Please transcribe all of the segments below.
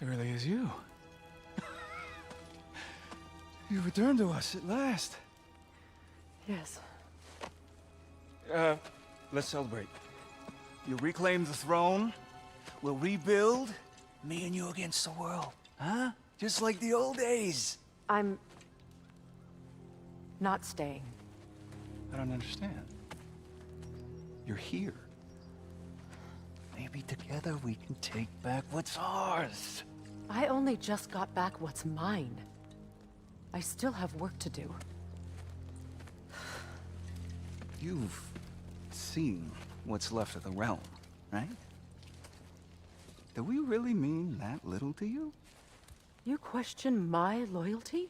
It really is you. You returned to us at last. Yes. Let's celebrate. You reclaim the throne, we'll rebuild, me and you against the world. Huh? Just like the old days. I'm... not staying. I don't understand. You're here. Maybe together we can take back what's ours. I only just got back what's mine. I still have work to do. You've seen what's left of the realm, right? Do we really mean that little to you? You question my loyalty?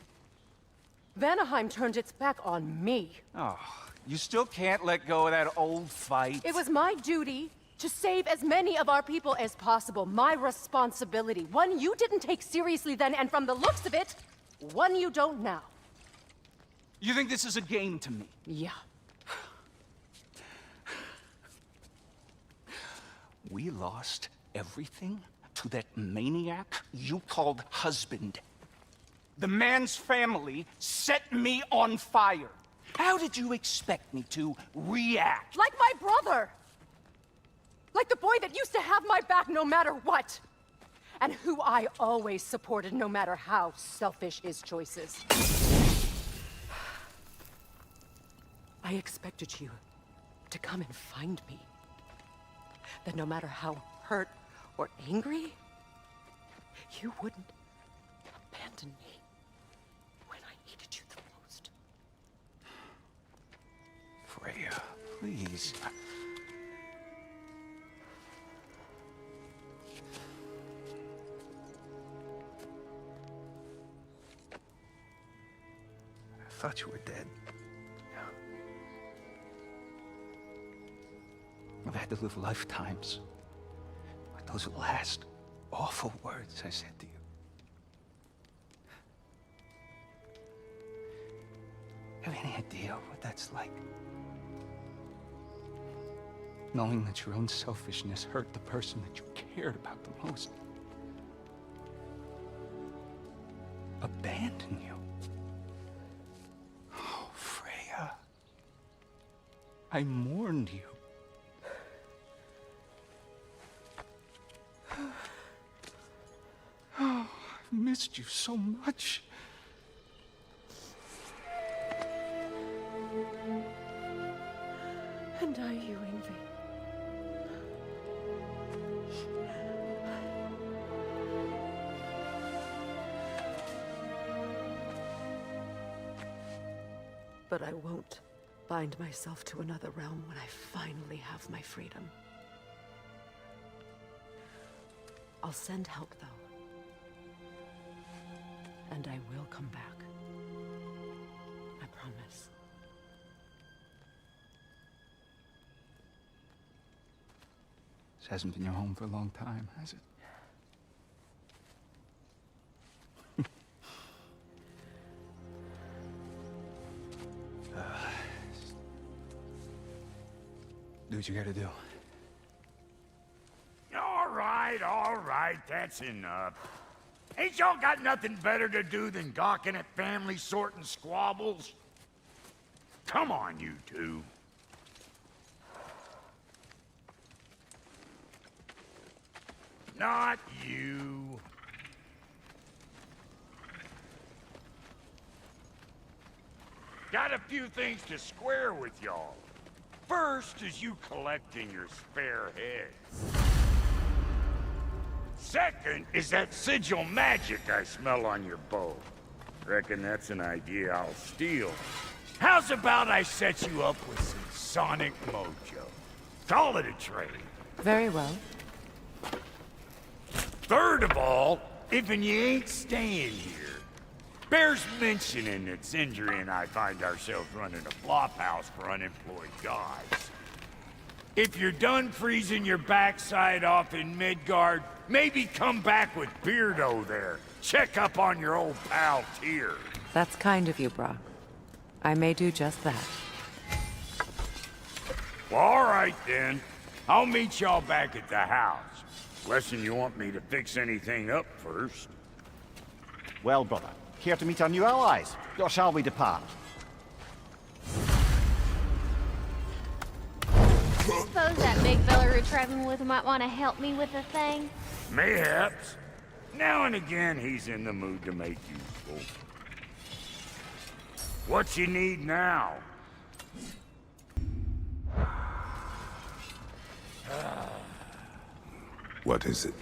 Vanaheim turned its back on me. Oh, you still can't let go of that old fight? It was my duty to save as many of our people as possible. My responsibility. One you didn't take seriously then, and from the looks of it, one you don't now. You think this is a game to me? Yeah. We lost everything to that maniac you called husband. The man's family set me on fire. How did you expect me to react? Like my brother! Like the boy that used to have my back no matter what! And who I always supported no matter how selfish his choices. I expected you to come and find me. That no matter how hurt or angry, you wouldn't abandon me when I needed you the most. Freya, please. I thought you were dead. I've had to live lifetimes with those last awful words I said to you. Have any idea what that's like? Knowing that your own selfishness hurt the person that you cared about the most. Abandon you. Oh, Freya. I mourned you. Oh, I've missed you so much. And I you, Ingvi. But I won't bind myself to another realm when I finally have my freedom. I'll send help, though. And I will come back. I promise. This hasn't been your home for a long time, has it? Do what you gotta do. All right, that's enough. Ain't y'all got nothing better to do than gawking at family sorting squabbles? Come on, you two. Not you. Got a few things to square with y'all. First is you collecting your spare heads. Second is that sigil magic I smell on your bow. Reckon that's an idea I'll steal. How's about I set you up with some sonic mojo? Call it a trade. Very well. Third of all, if you ain't staying here, bears mentioning that Sindri and I find ourselves running a flop house for unemployed guys. If you're done freezing your backside off in Midgard, maybe come back with Beardo there. Check up on your old pal Tyr. That's kind of you, Brock. I may do just that. Well, all right then. I'll meet y'all back at the house. Lesson you want me to fix anything up first? Well, brother, care to meet our new allies? Or shall we depart? Suppose that big fella we're traveling with might want to help me with a thing. Mayhaps. Now and again, he's in the mood to make useful. What you need now? What is it?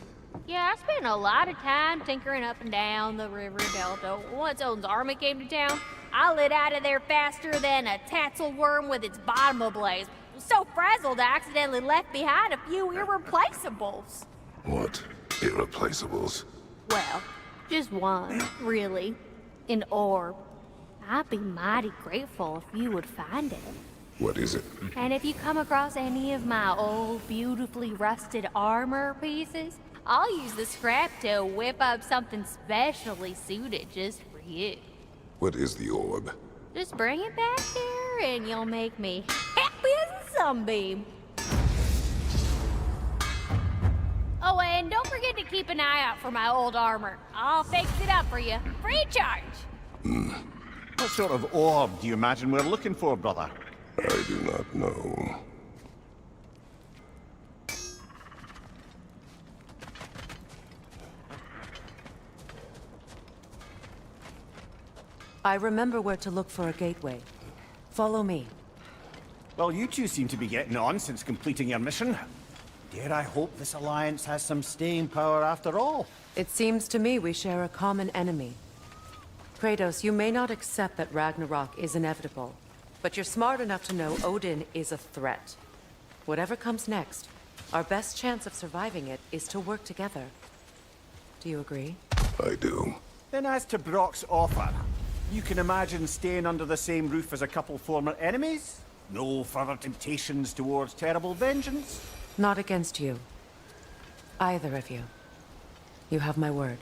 Yeah, I spent a lot of time tinkering up and down the river delta. Once Odin's army came to town, I lit out of there faster than a tassel worm with its bottom ablaze. So frazzled, I accidentally left behind a few irreplaceables. What? Irreplaceables? Well, just one, really. An orb. I'd be mighty grateful if you would find it. What is it? And if you come across any of my old, beautifully rusted armor pieces, I'll use the scrap to whip up something specially suited just for you. What is the orb? Just bring it back here and you'll make me happy as a sunbeam. Oh, and don't forget to keep an eye out for my old armor. I'll fix it up for you, free of charge. What sort of orb do you imagine we're looking for, brother? I do not know. I remember where to look for a gateway. Follow me. Well, you two seem to be getting on since completing your mission. Dare I hope this alliance has some staying power after all? It seems to me we share a common enemy. Kratos, you may not accept that Ragnarok is inevitable, but you're smart enough to know Odin is a threat. Whatever comes next, our best chance of surviving it is to work together. Do you agree? I do. Then as to Brock's offer, you can imagine staying under the same roof as a couple former enemies? No further temptations towards terrible vengeance? Not against you. Either of you. You have my word.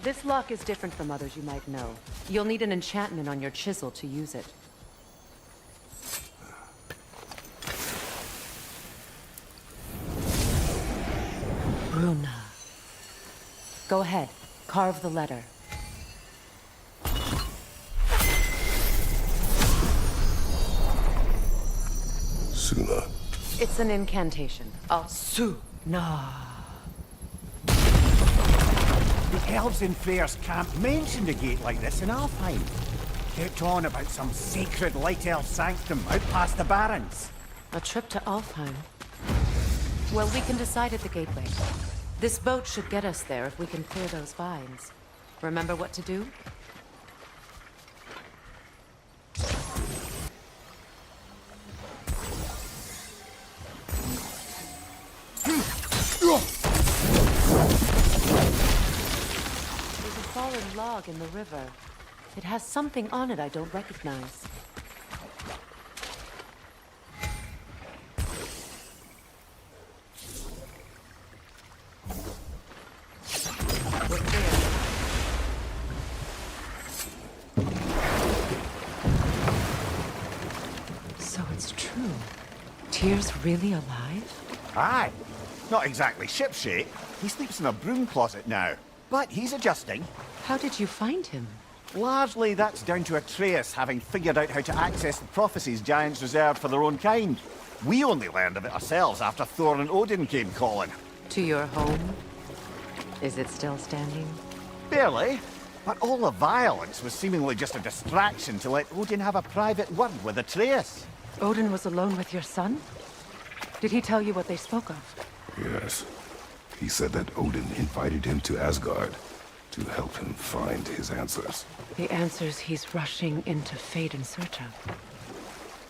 This lock is different from others you might know. You'll need an enchantment on your chisel to use it. Bruna. Go ahead. Carve the letter. Suna. It's an incantation. Suna. The elves in Freyr's camp mentioned a gate like this in Alfheim. Kept on about some sacred light elf sanctum out past the Barrens. A trip to Alfheim. Well, we can decide at the gateway. This boat should get us there if we can clear those vines. Remember what to do? There's a fallen log in the river. It has something on it I don't recognize. We're clear. So it's true. Tyr's really alive? Aye. Not exactly shipshape. He sleeps in a broom closet now. But he's adjusting. How did you find him? Largely that's down to Atreus having figured out how to access the prophecies giants reserved for their own kind. We only learned of it ourselves after Thor and Odin came calling. To your home? Is it still standing? Barely. But all the violence was seemingly just a distraction to let Odin have a private word with Atreus. Odin was alone with your son? Did he tell you what they spoke of? Yes. He said that Odin invited him to Asgard. To help him find his answers. The answers he's rushing into fate in search of.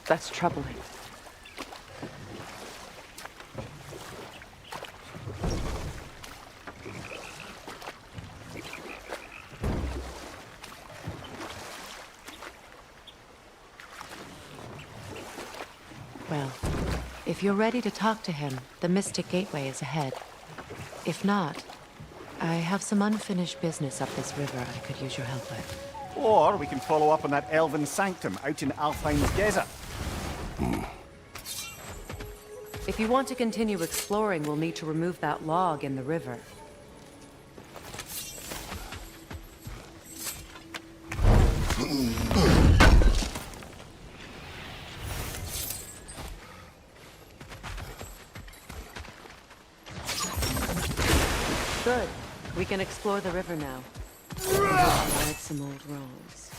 That's troubling. Well, if you're ready to talk to him, the Mystic Gateway is ahead. If not, I have some unfinished business up this river I could use your help with. Or we can follow up on that elven sanctum out in Alfheim's desert. If you want to continue exploring, we'll need to remove that log in the river. Good. We can explore the river now. Right some old wrongs.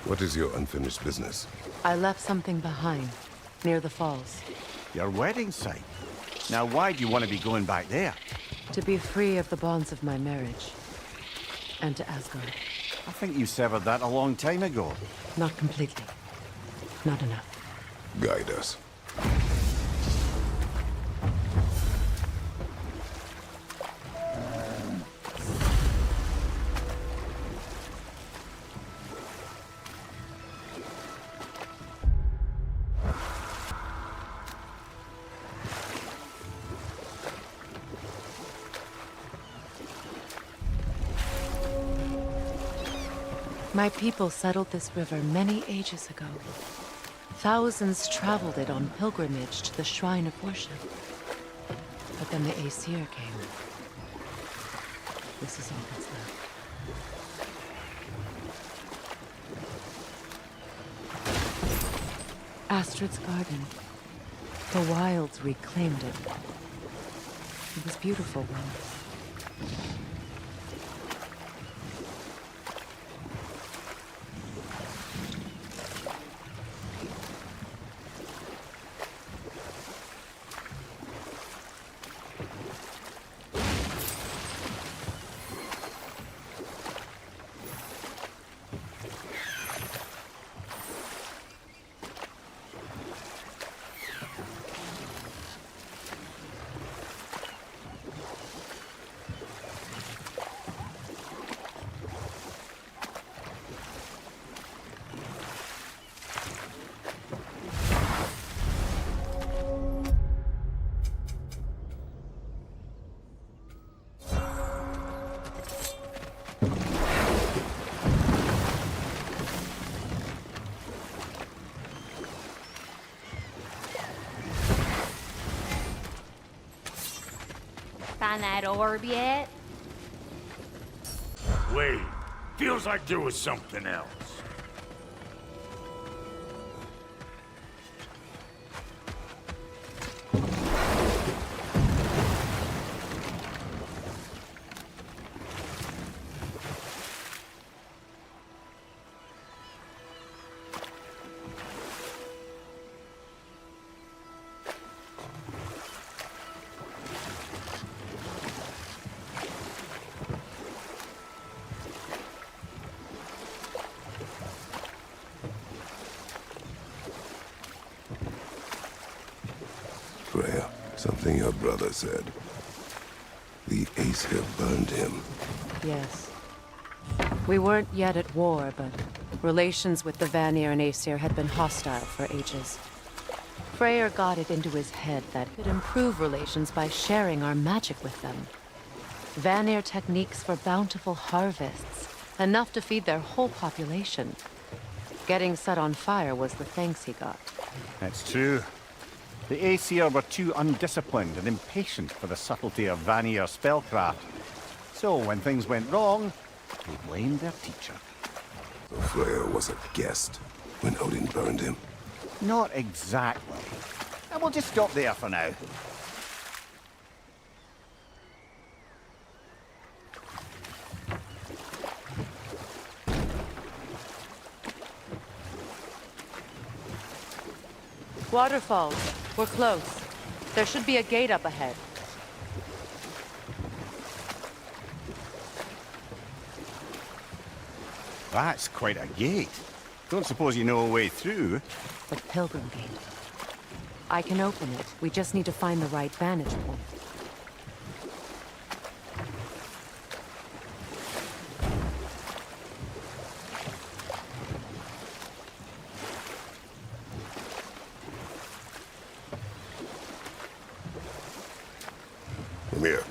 What is your unfinished business? I left something behind, near the falls. Your wedding site. Now why do you want to be going back there? To be free of the bonds of my marriage. And to Asgard. I think you severed that a long time ago. Not completely. Not enough. Guide us. My people settled this river many ages ago. Thousands traveled it on pilgrimage to the shrine of worship. But then the Aesir came. This is all that's left. Astrid's garden. The wilds reclaimed it. It was beautiful once. Find that orb yet? Wait, feels like there was something else. Something your brother said. The Aesir burned him. Yes. We weren't yet at war, but relations with the Vanir and Aesir had been hostile for ages. Freyr got it into his head that he could improve relations by sharing our magic with them. Vanir techniques for bountiful harvests, enough to feed their whole population. Getting set on fire was the thanks he got. That's true. The Aesir were too undisciplined and impatient for the subtlety of Vanir spellcraft. So when things went wrong, they blamed their teacher. So Freyr was a guest when Odin burned him. Not exactly. And we'll just stop there for now. Waterfalls. We're close. There should be a gate up ahead. That's quite a gate. Don't suppose you know a way through? The Pilgrim Gate. I can open it. We just need to find the right vantage point. Mimir,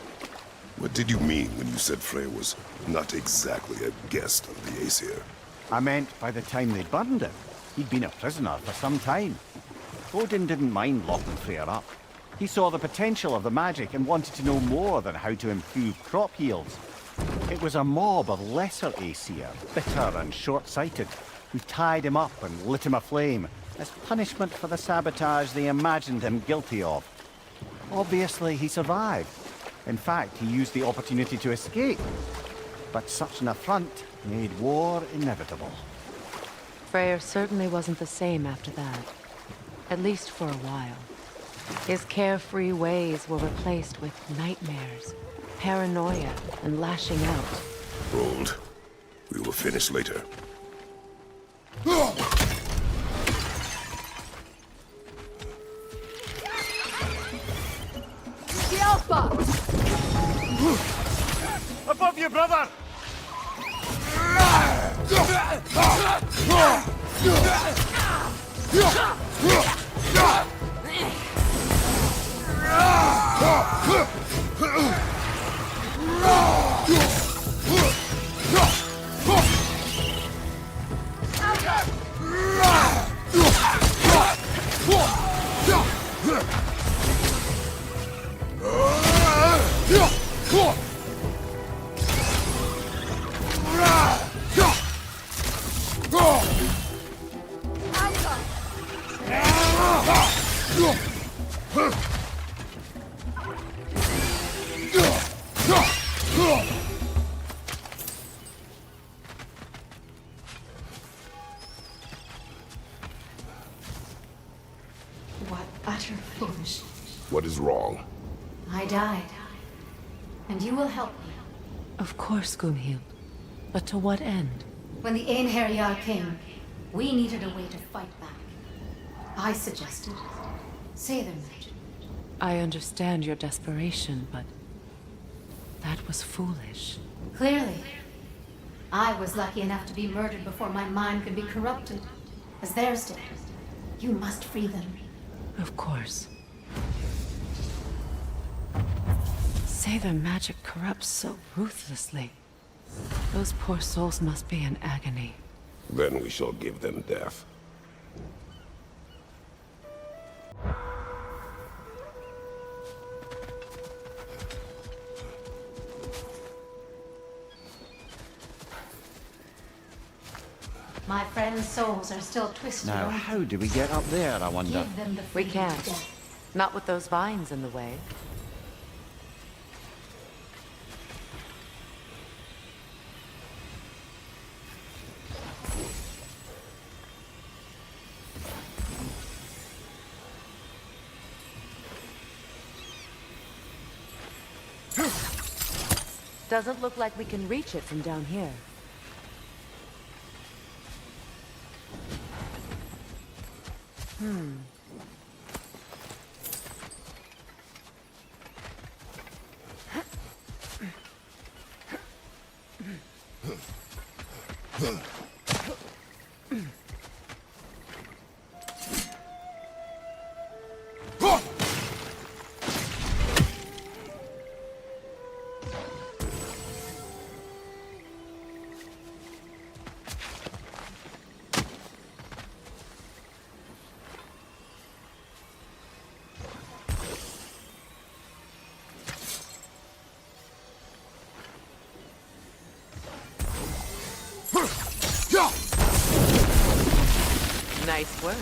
what did you mean when you said Freyr was not exactly a guest of the Aesir? I meant by the time they burned him, he'd been a prisoner for some time. Odin didn't mind locking Freyr up. He saw the potential of the magic and wanted to know more than how to improve crop yields. It was a mob of lesser Aesir, bitter and short-sighted, who tied him up and lit him aflame as punishment for the sabotage they imagined him guilty of. Obviously, he survived. In fact, he used the opportunity to escape. But such an affront made war inevitable. Freyr certainly wasn't the same after that. At least for a while. His carefree ways were replaced with nightmares, paranoia, and lashing out. Hold. We will finish later. Above you, brother! What utter foolishness. What is wrong? I died. And you will help me. Of course, Gunhild. But to what end? When the Einherjar came, we needed a way to fight back. I suggested say their magic. I understand your desperation, but that was foolish. Clearly. I was lucky enough to be murdered before my mind could be corrupted, as theirs did. You must free them. Of course. Say their magic corrupts so ruthlessly. Those poor souls must be in agony. Then we shall give them death. My friends' souls are still twisted. Now, on- how do we get up there, I wonder? Give them the We freedom can't. of death. Not with those vines in the way. Doesn't look like we can reach it from down here. Nice work.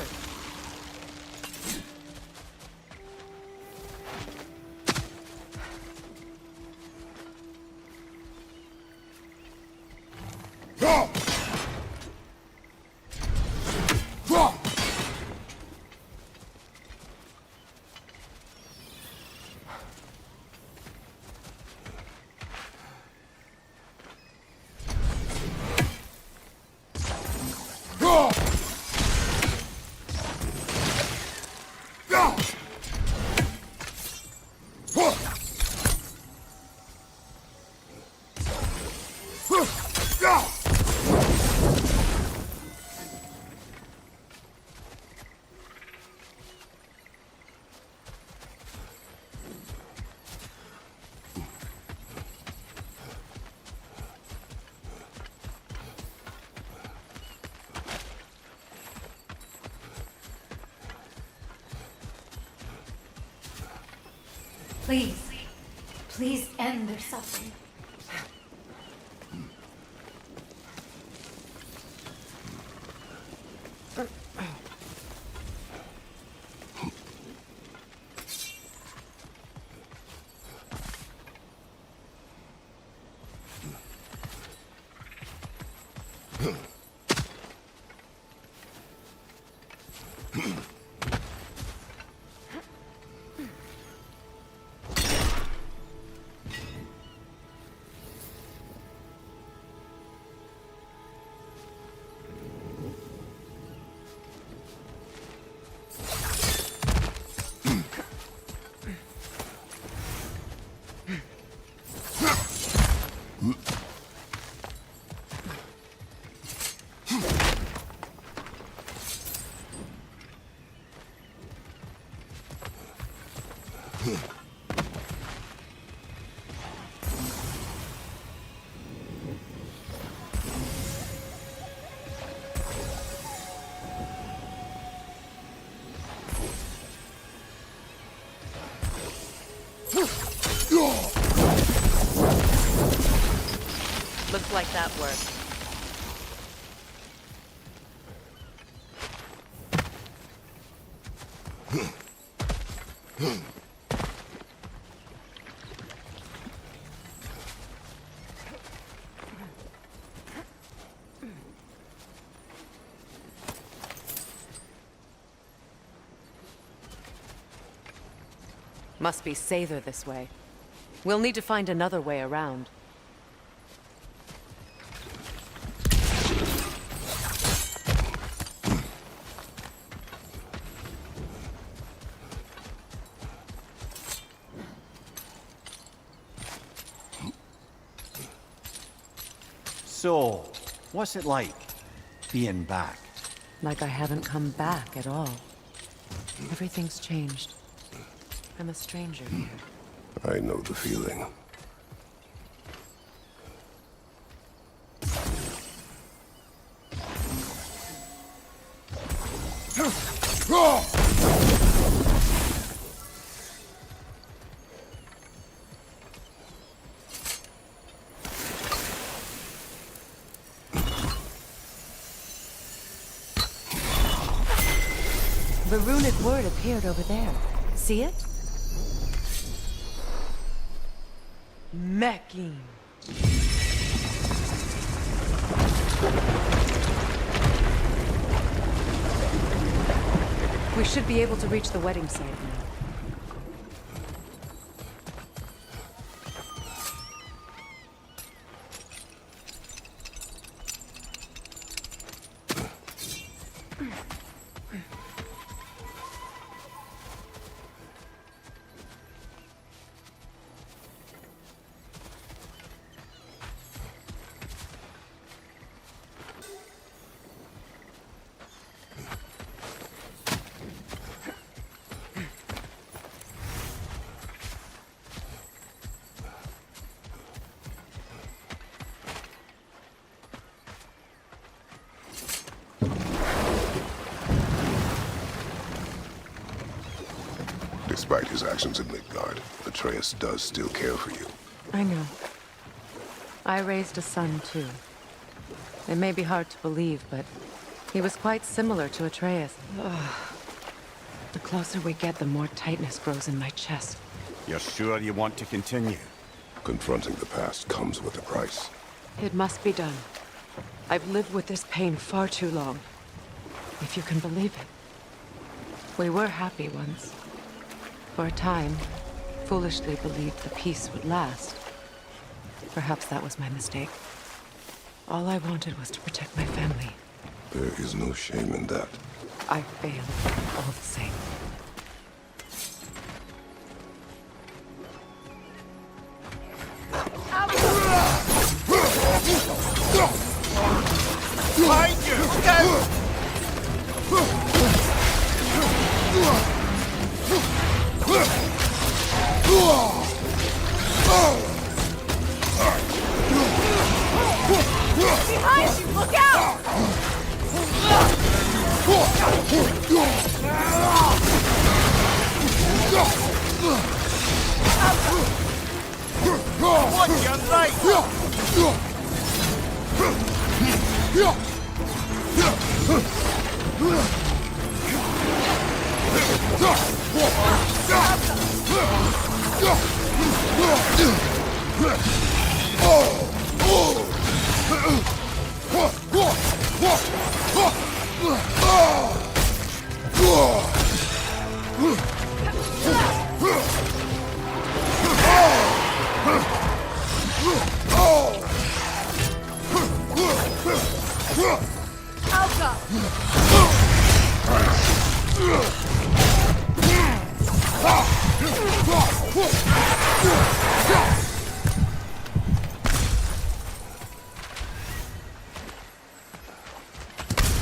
Please, please end their suffering. Looks like that worked. Must be safer this way. We'll need to find another way around. So, what's it like, being back? Like I haven't come back at all. Everything's changed. I'm a stranger here. I know the feeling. The runic word appeared over there. See it? Mecking. We should be able to reach the wedding site now. Despite his actions in Midgard, Atreus does still care for you. I know. I raised a son, too. It may be hard to believe, but he was quite similar to Atreus. Ugh. The closer we get, the more tightness grows in my chest. You're sure you want to continue? Confronting the past comes with a price. It must be done. I've lived with this pain far too long. If you can believe it. We were happy once. For a time, foolishly believed the peace would last. Perhaps that was my mistake. All I wanted was to protect my family. There is no shame in that. I failed, all the same. Behind you! Go! Behind you! Look out! What, young knight?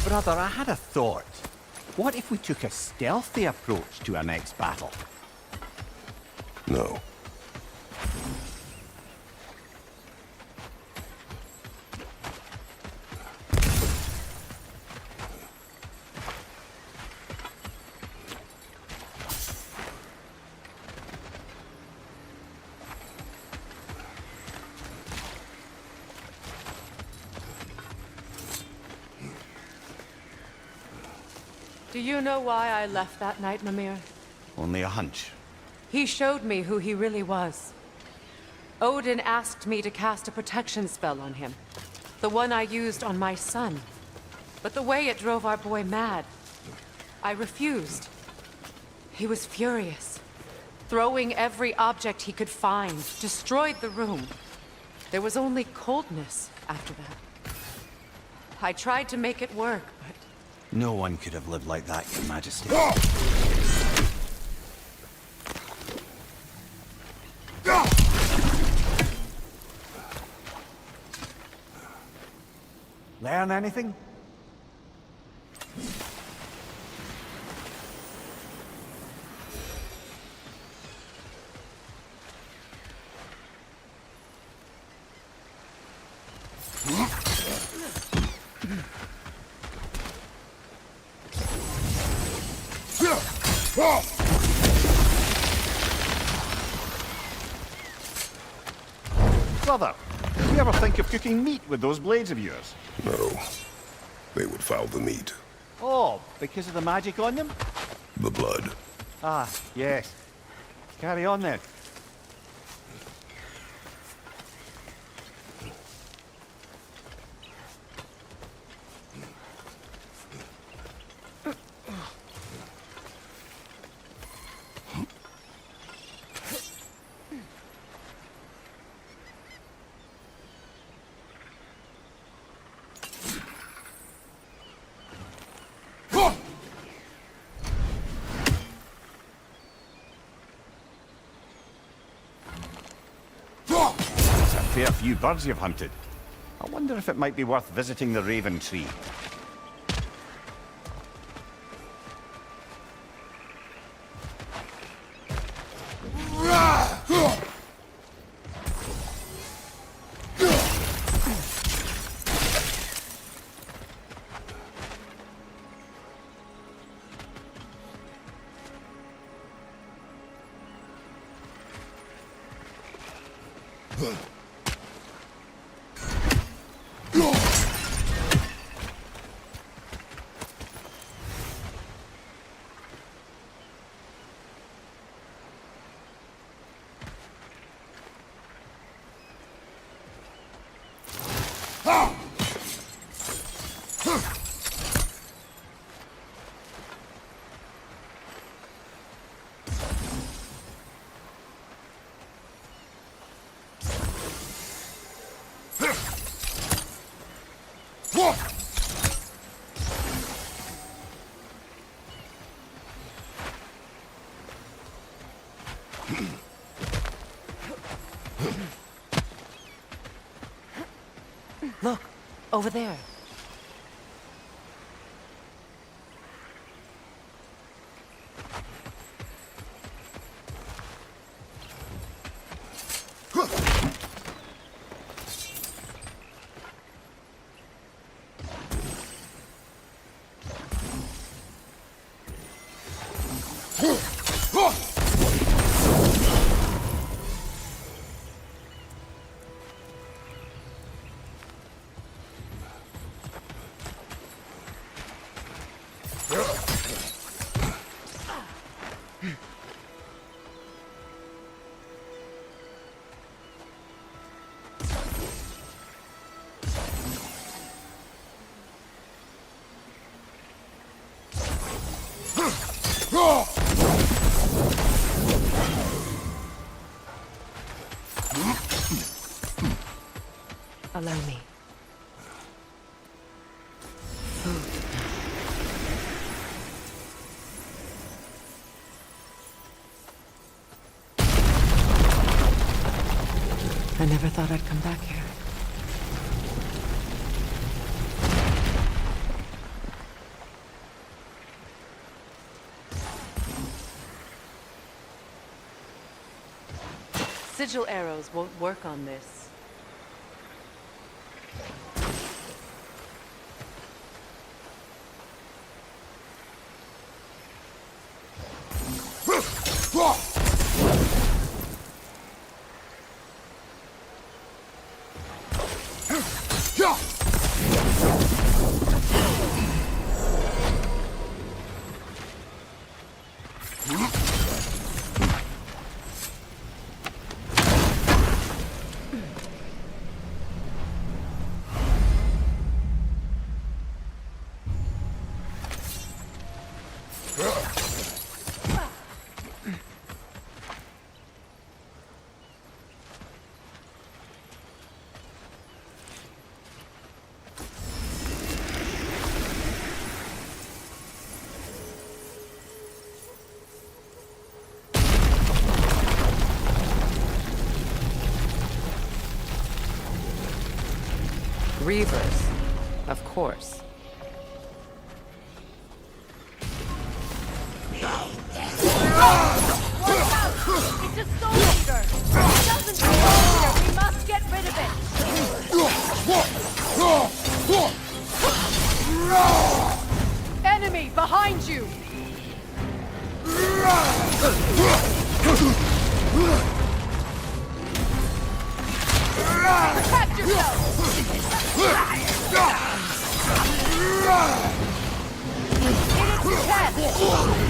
Brother, I had a thought. What if we took a stealthy approach to our next battle? No. Do you know why I left that night, Mimir? Only a hunch. He showed me who he really was. Odin asked me to cast a protection spell on him. The one I used on my son. But the way it drove our boy mad, I refused. He was furious. Throwing every object he could find, destroyed the room. There was only coldness after that. I tried to make it work, but... No one could have lived like that, Your Majesty. Learn anything? Brother, did you ever think of cooking meat with those blades of yours? No. They would foul the meat. Oh, because of the magic on them? The blood. Ah, yes. Carry on then. Fair few birds you've hunted. I wonder if it might be worth visiting the Raven Tree. Look, over there. Allow me. I never thought I'd come back here. Sigil arrows won't work on this. Reavers, of course. It's a soul eater! It doesn't belong here! We must get rid of it! Enemy behind you! Protect yourself! It is test!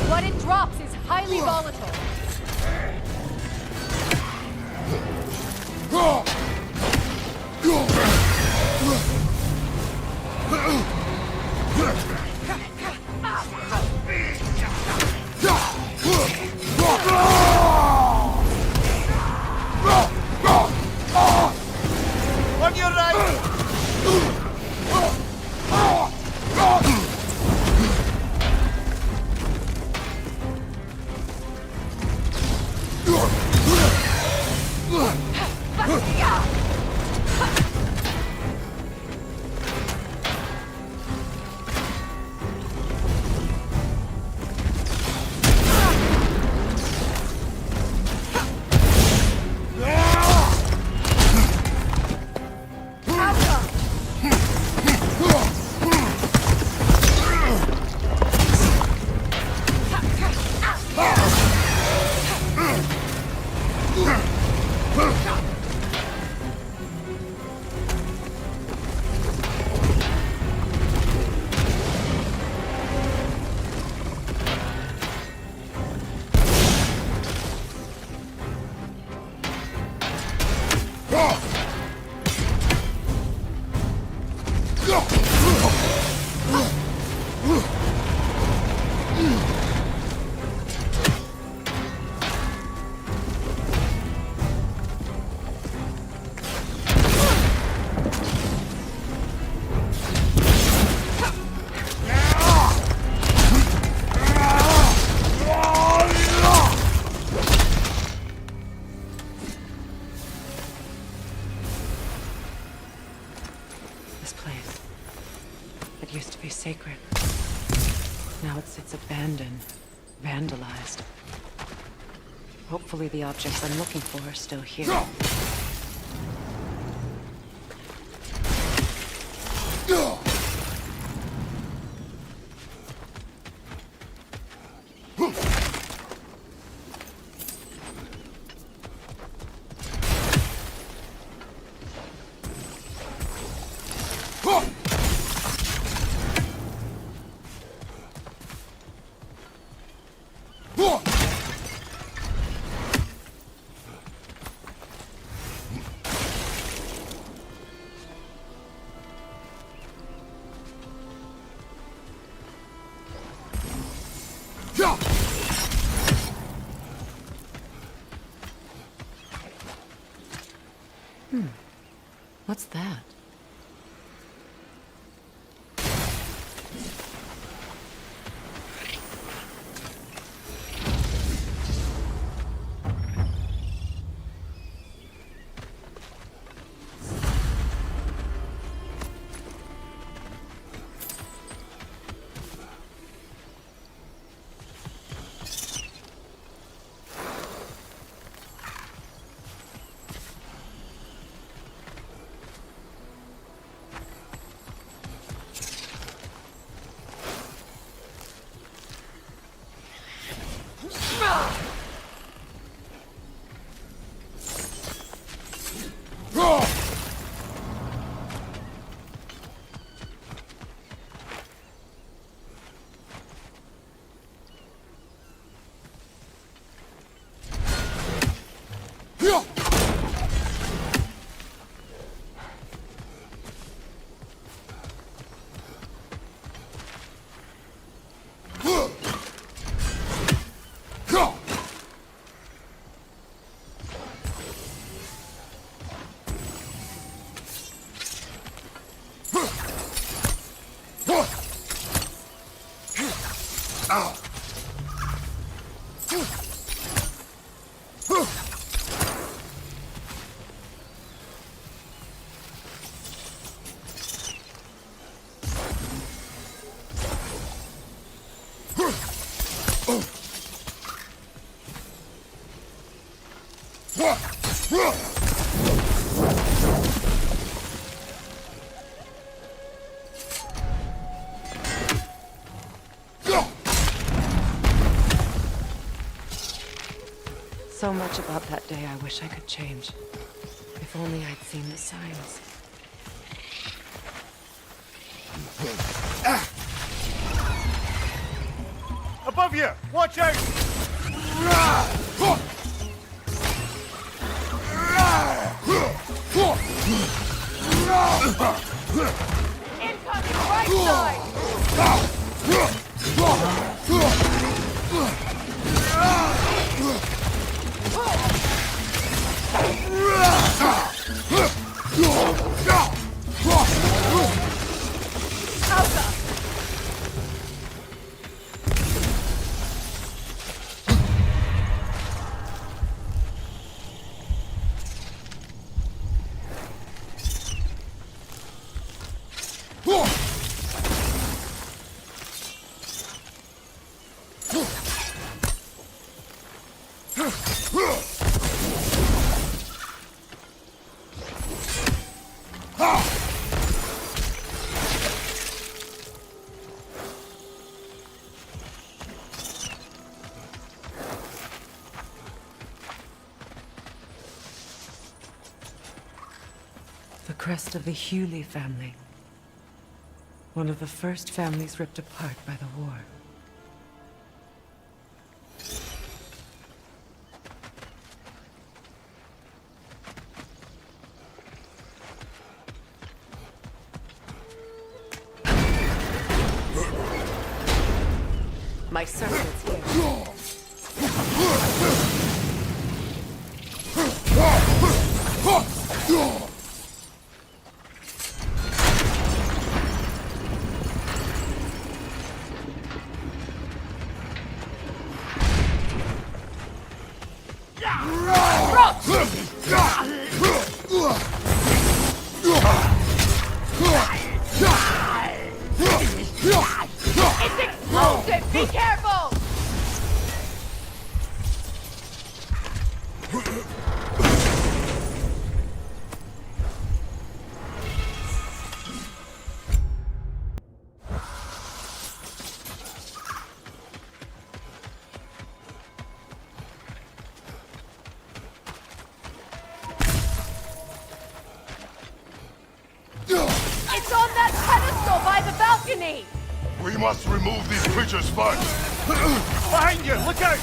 What it drops is highly volatile. On your right! This place. It used to be sacred. Now it sits abandoned, vandalized. Hopefully the objects I'm looking for are still here. What's that? So much about that day I wish I could change. If only I'd seen the signs. Above you! Watch out! Incoming right side! The crest of the Hewley family. One of the first families ripped apart by the war. My servant is here. It's explosive! Be careful! It's on that pedestal by the balcony! We must remove these creatures first. Behind you! Look out!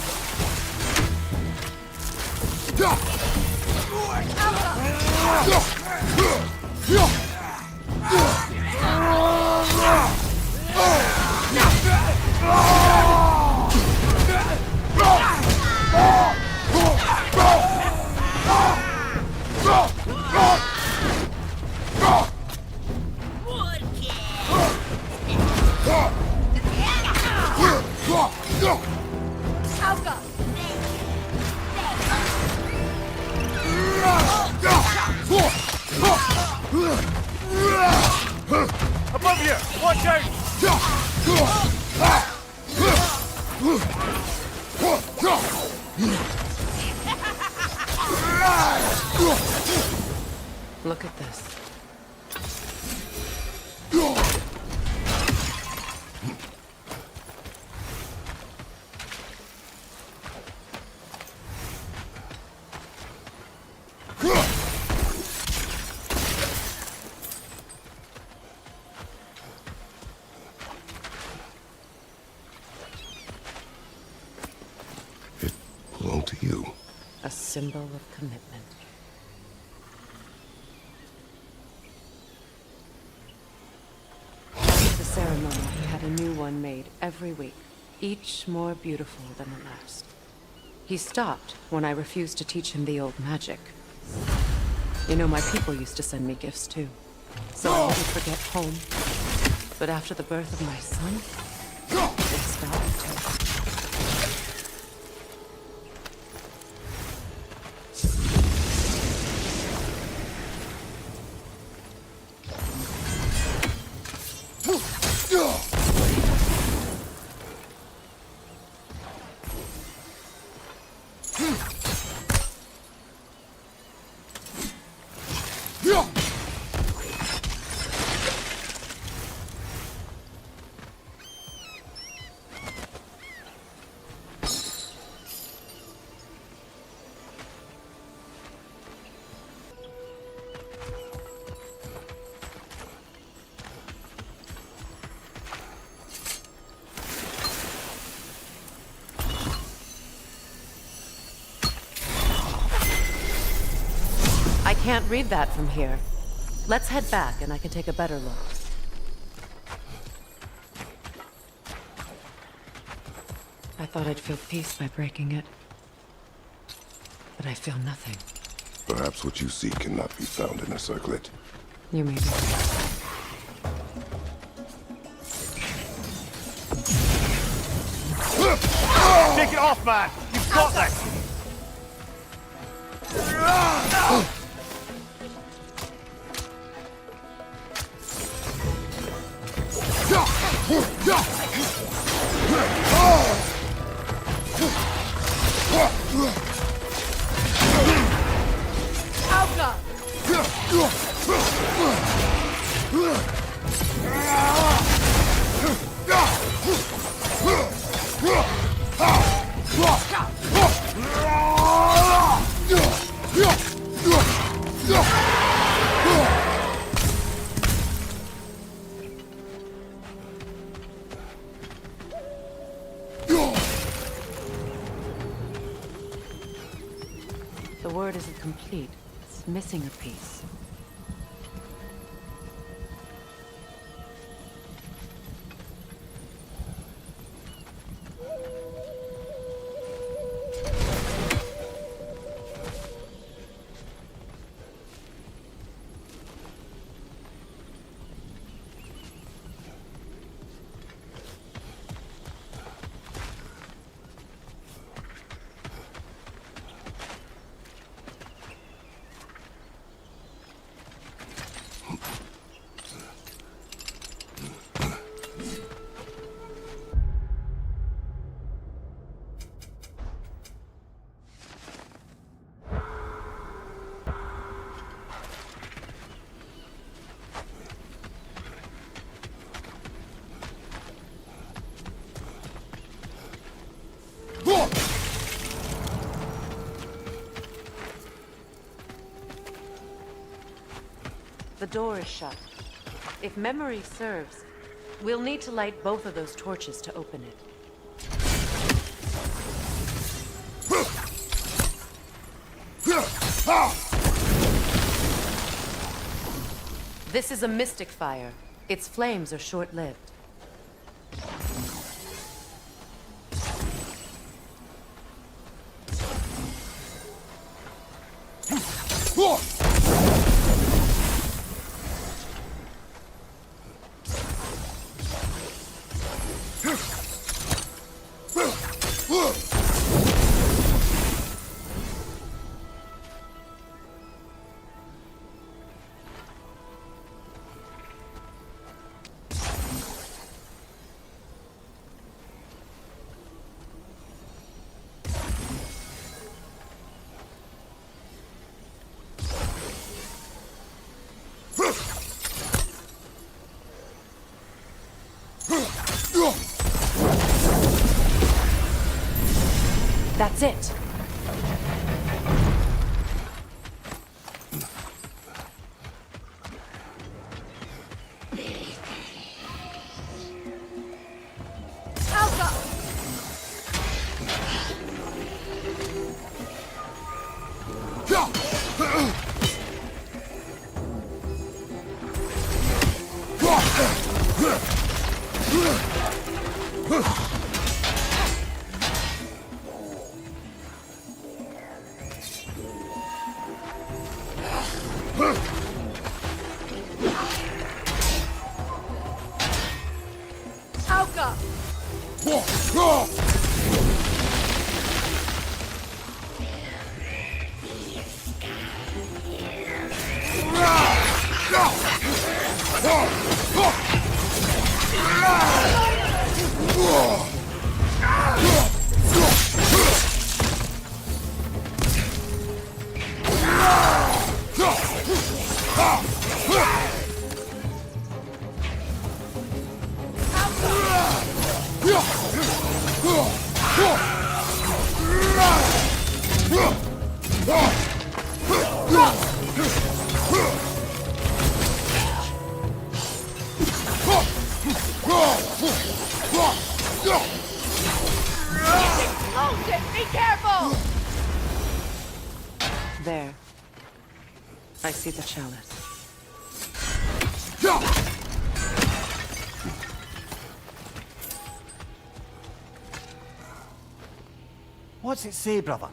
Alka! Above you! Watch out! Look at this. It belonged to you. A symbol of commitment. After the ceremony, he had a new one made every week, each more beautiful than the last. He stopped when I refused to teach him the old magic. You know, my people used to send me gifts too, so I wouldn't forget home. But after the birth of my son, it stopped too. I can't read that from here. Let's head back and I can take a better look. I thought I'd feel peace by breaking it. But I feel nothing. Perhaps what you seek cannot be found in a circlet. You may be right. Take it off, man! You've got this! Alka! The word isn't complete. It's missing a piece. The door is shut. If memory serves, we'll need to light both of those torches to open it. This is a mystic fire. Its flames are short-lived. That's it. Be careful! There. I see the chalice. What's it say, brother?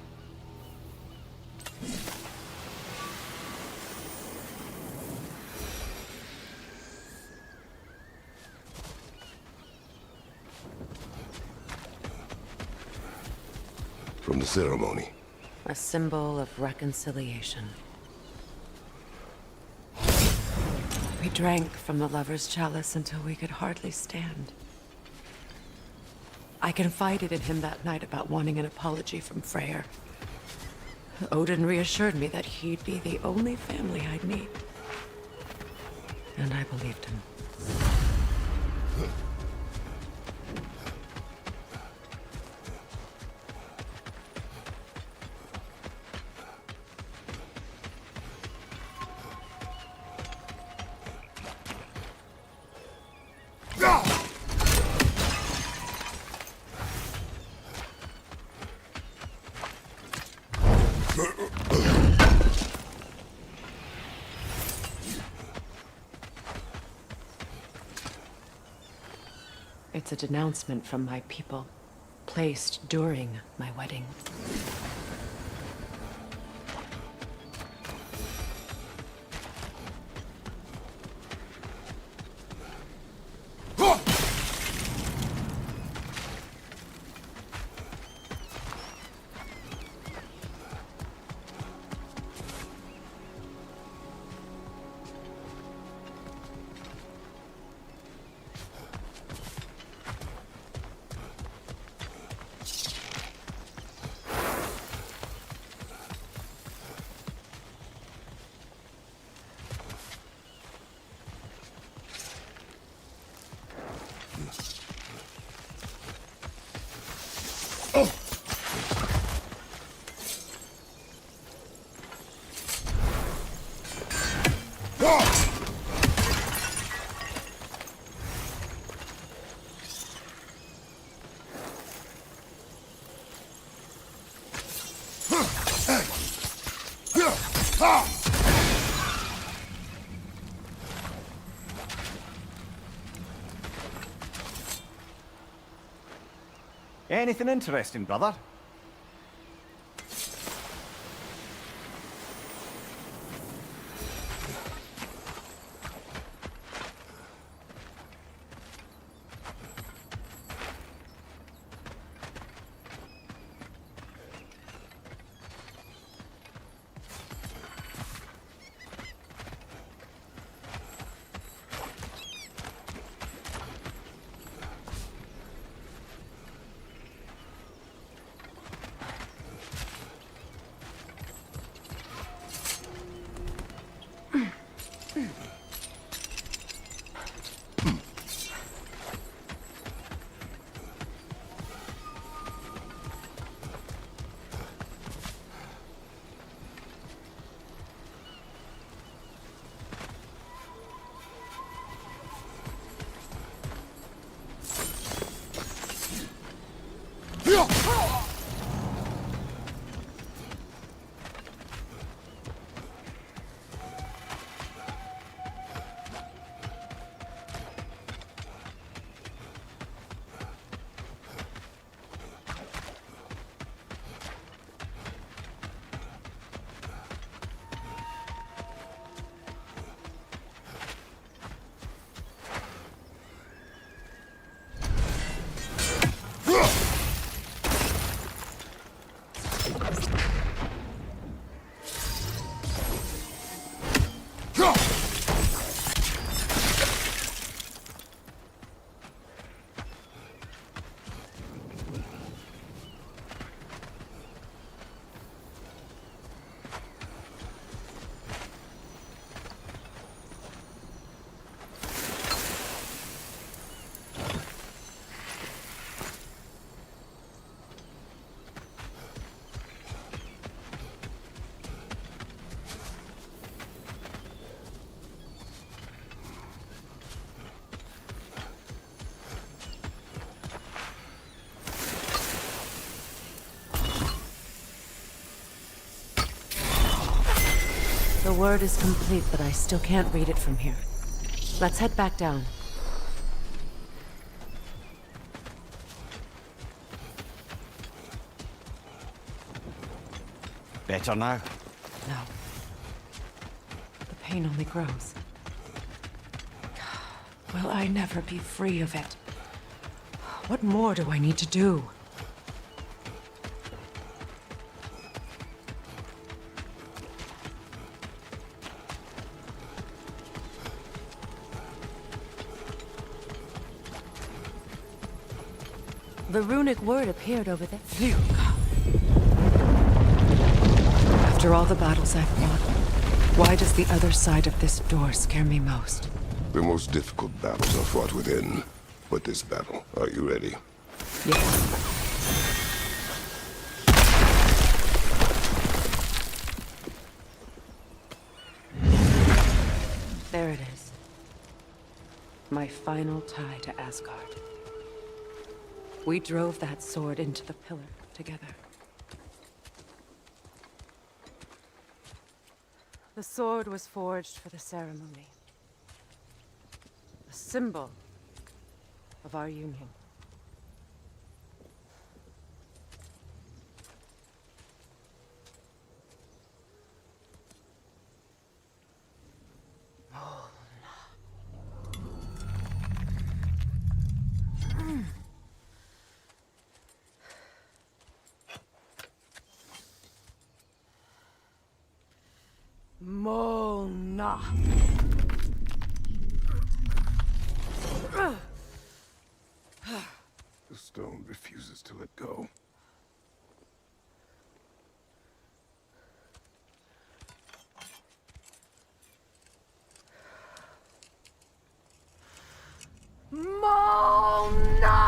From the ceremony. A symbol of reconciliation. We drank from the lover's chalice until we could hardly stand. I confided in him that night about wanting an apology from Freyr. Odin reassured me that he'd be the only family I'd need. And I believed him. It's a denouncement from my people, placed during my wedding. Anything interesting, brother? The word is complete, but I still can't read it from here. Let's head back down. Better now? No. The pain only grows. Will I never be free of it? What more do I need to do? The runic word appeared over there. Phew. After all the battles I've fought, why does the other side of this door scare me most? The most difficult battles are fought within. But this battle, are you ready? Yes. There it is. My final tie to Asgard. We drove that sword into the pillar together. The sword was forged for the ceremony. A symbol of our union. Mona. The stone refuses to let go. Mona!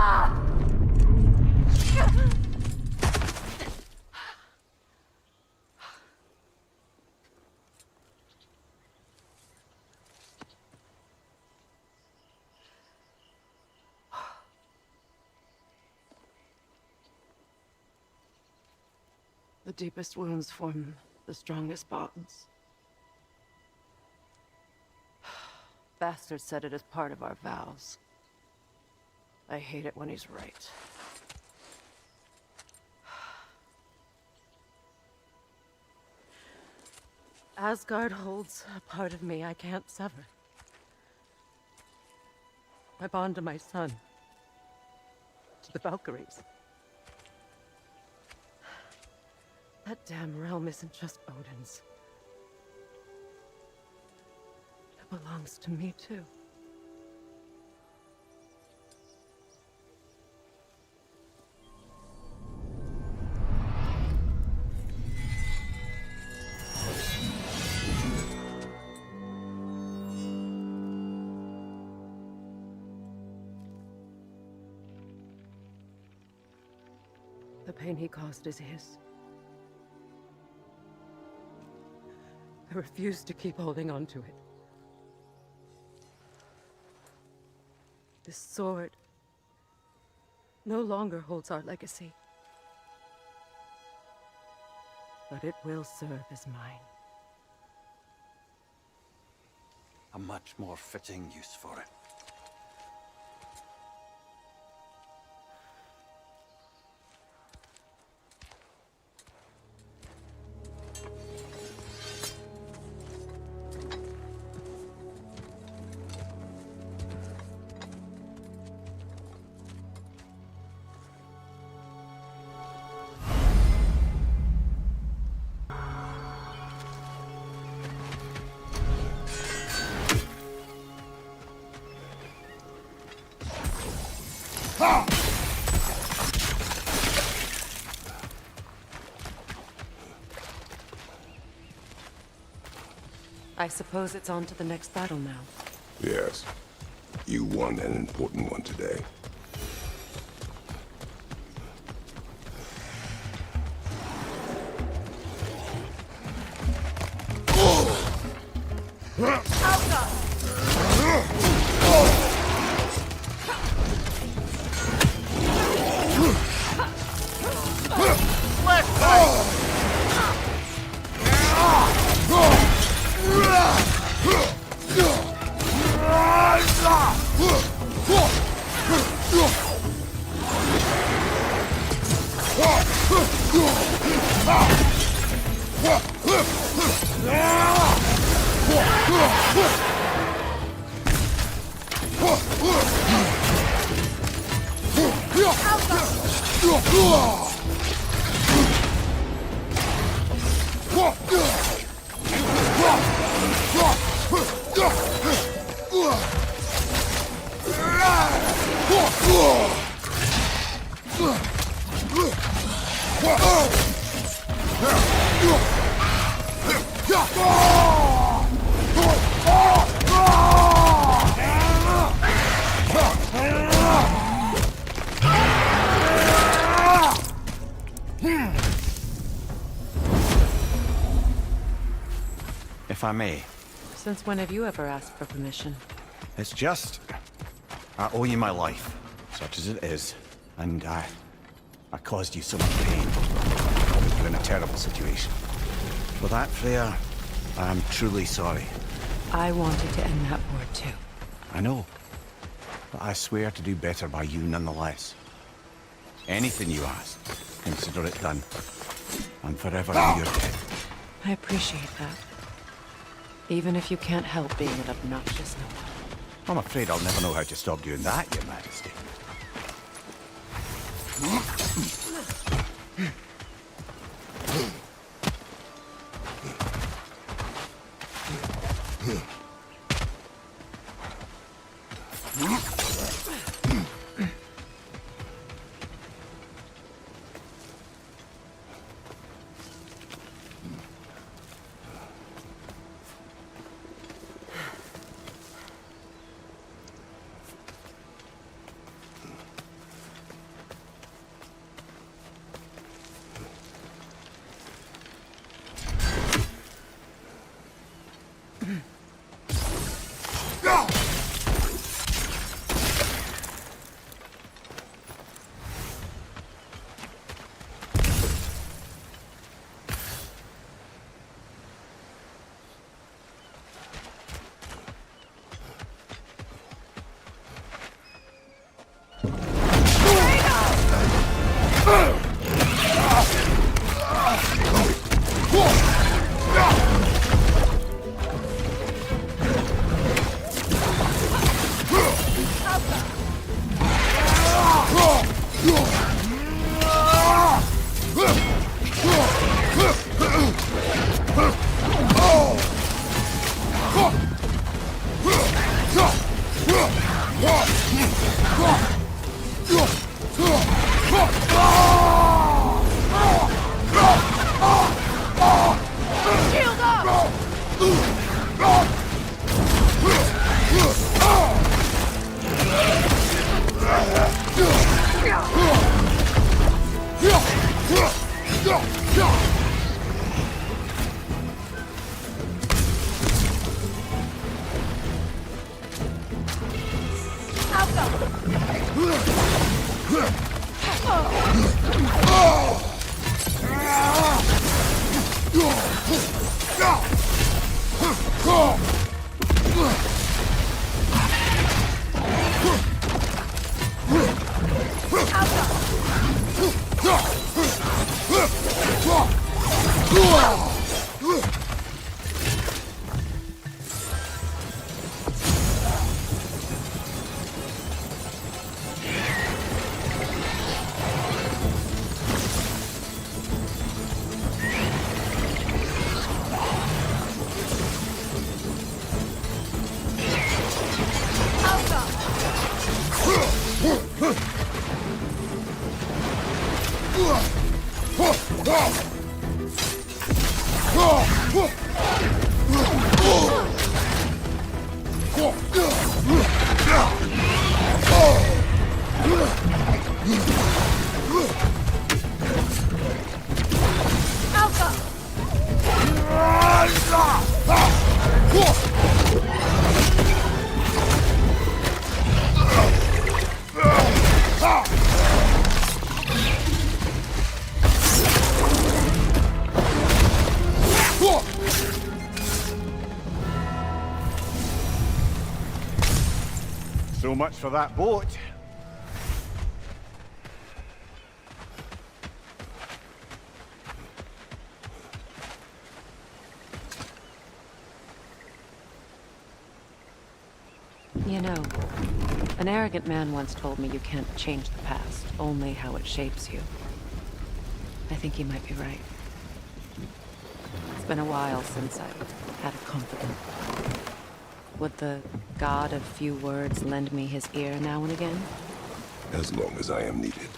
The deepest wounds form the strongest bonds. Bastard said it as part of our vows. I hate it when he's right. Asgard holds a part of me I can't sever. My bond to my son. To the Valkyries. That damn realm isn't just Odin's. It belongs to me, too. The pain he caused is his. I refuse to keep holding on to it. This sword no longer holds our legacy. But it will serve as mine. A much more fitting use for it. I suppose it's on to the next battle now. Yes. You won an important one today. If I may. Since when have you ever asked for permission? It's just... I owe you my life, such as it is. And I caused you so much pain. You're in a terrible situation. For that, Freya, I'm truly sorry. I wanted to end that war too. I know. But I swear to do better by you nonetheless. Anything you ask, consider it done. I'm forever in your debt. I appreciate that. Even if you can't help being an obnoxious noble. I'm afraid I'll never know how to stop doing that, Your Majesty. Shield up! So much for that boat. You know, an arrogant man once told me you can't change the past, only how it shapes you. I think he might be right. It's been a while since I've had a confidant. Would the god of few words lend me his ear now and again? As long as I am needed.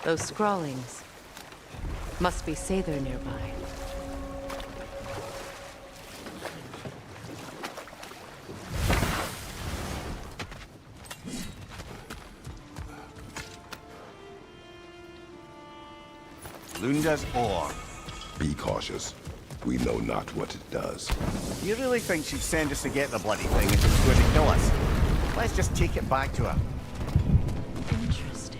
Those scrawlings must be Sather nearby. Lunda's ore. Be cautious. We know not what it does. You really think she'd send us to get the bloody thing if it's going to kill us? Let's just take it back to her. Interesting.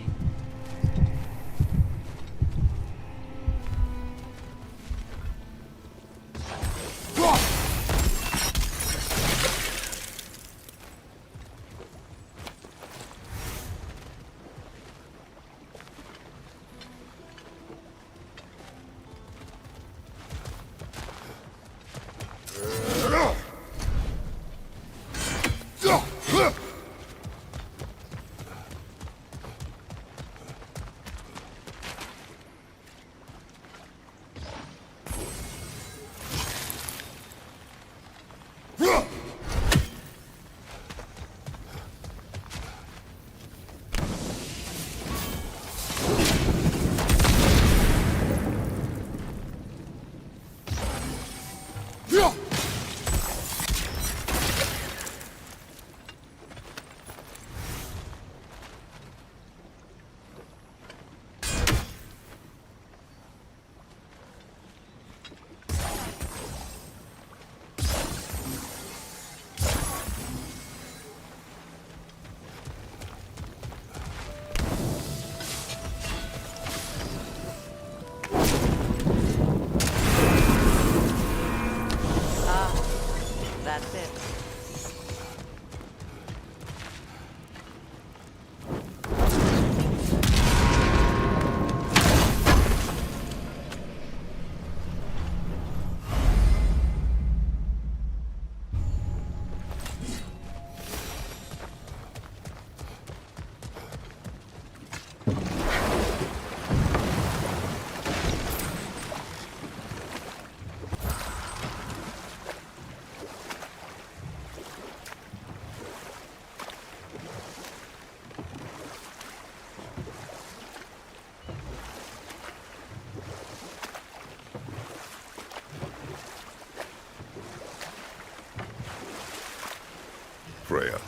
Freya,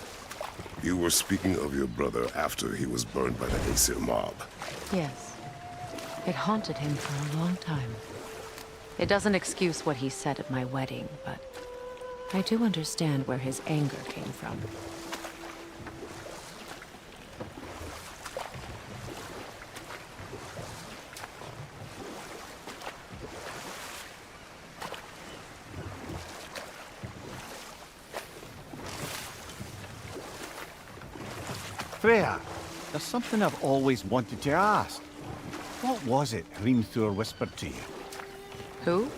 you were speaking of your brother after he was burned by the Aesir mob. Yes. It haunted him for a long time. It doesn't excuse what he said at my wedding, but I do understand where his anger came from. Freya, there's something I've always wanted to ask. What was it Hrimthur whispered to you? Who?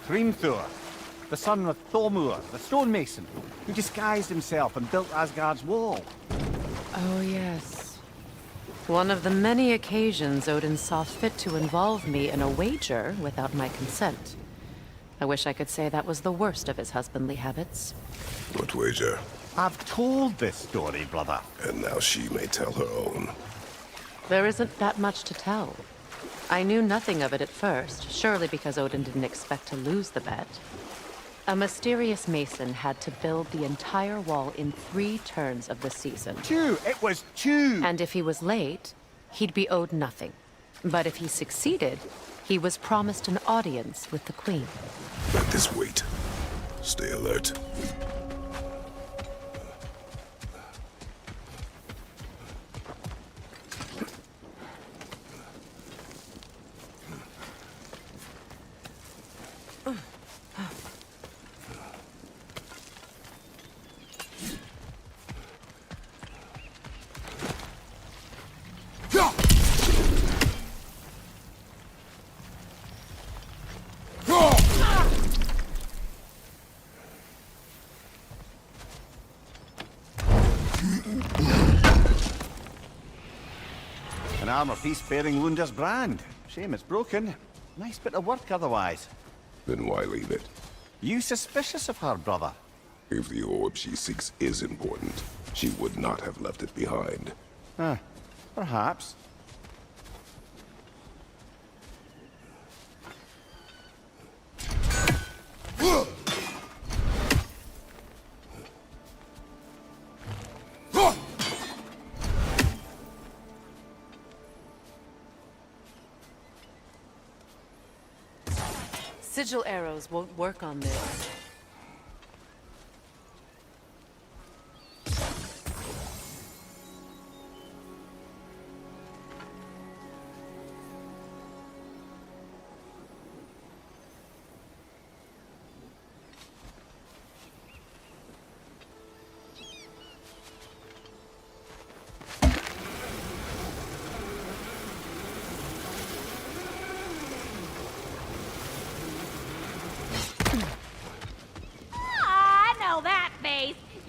Hrimthur, the son of Thormur, the stonemason, who disguised himself and built Asgard's wall. Oh, yes. One of the many occasions Odin saw fit to involve me in a wager without my consent. I wish I could say that was the worst of his husbandly habits. What wager? I've told this story, brother. And now she may tell her own. There isn't that much to tell. I knew nothing of it at first, surely because Odin didn't expect to lose the bet. A mysterious mason had to build the entire wall in 3 turns of the season. 2! It was 2! And if he was late, he'd be owed nothing. But if he succeeded, he was promised an audience with the queen. Let this wait. Stay alert. An armor piece bearing Lunda's brand. Shame it's broken. Nice bit of work otherwise. Then why leave it? You suspicious of her, brother? If the orb she seeks is important, she would not have left it behind. Perhaps. Sigil arrows won't work on this.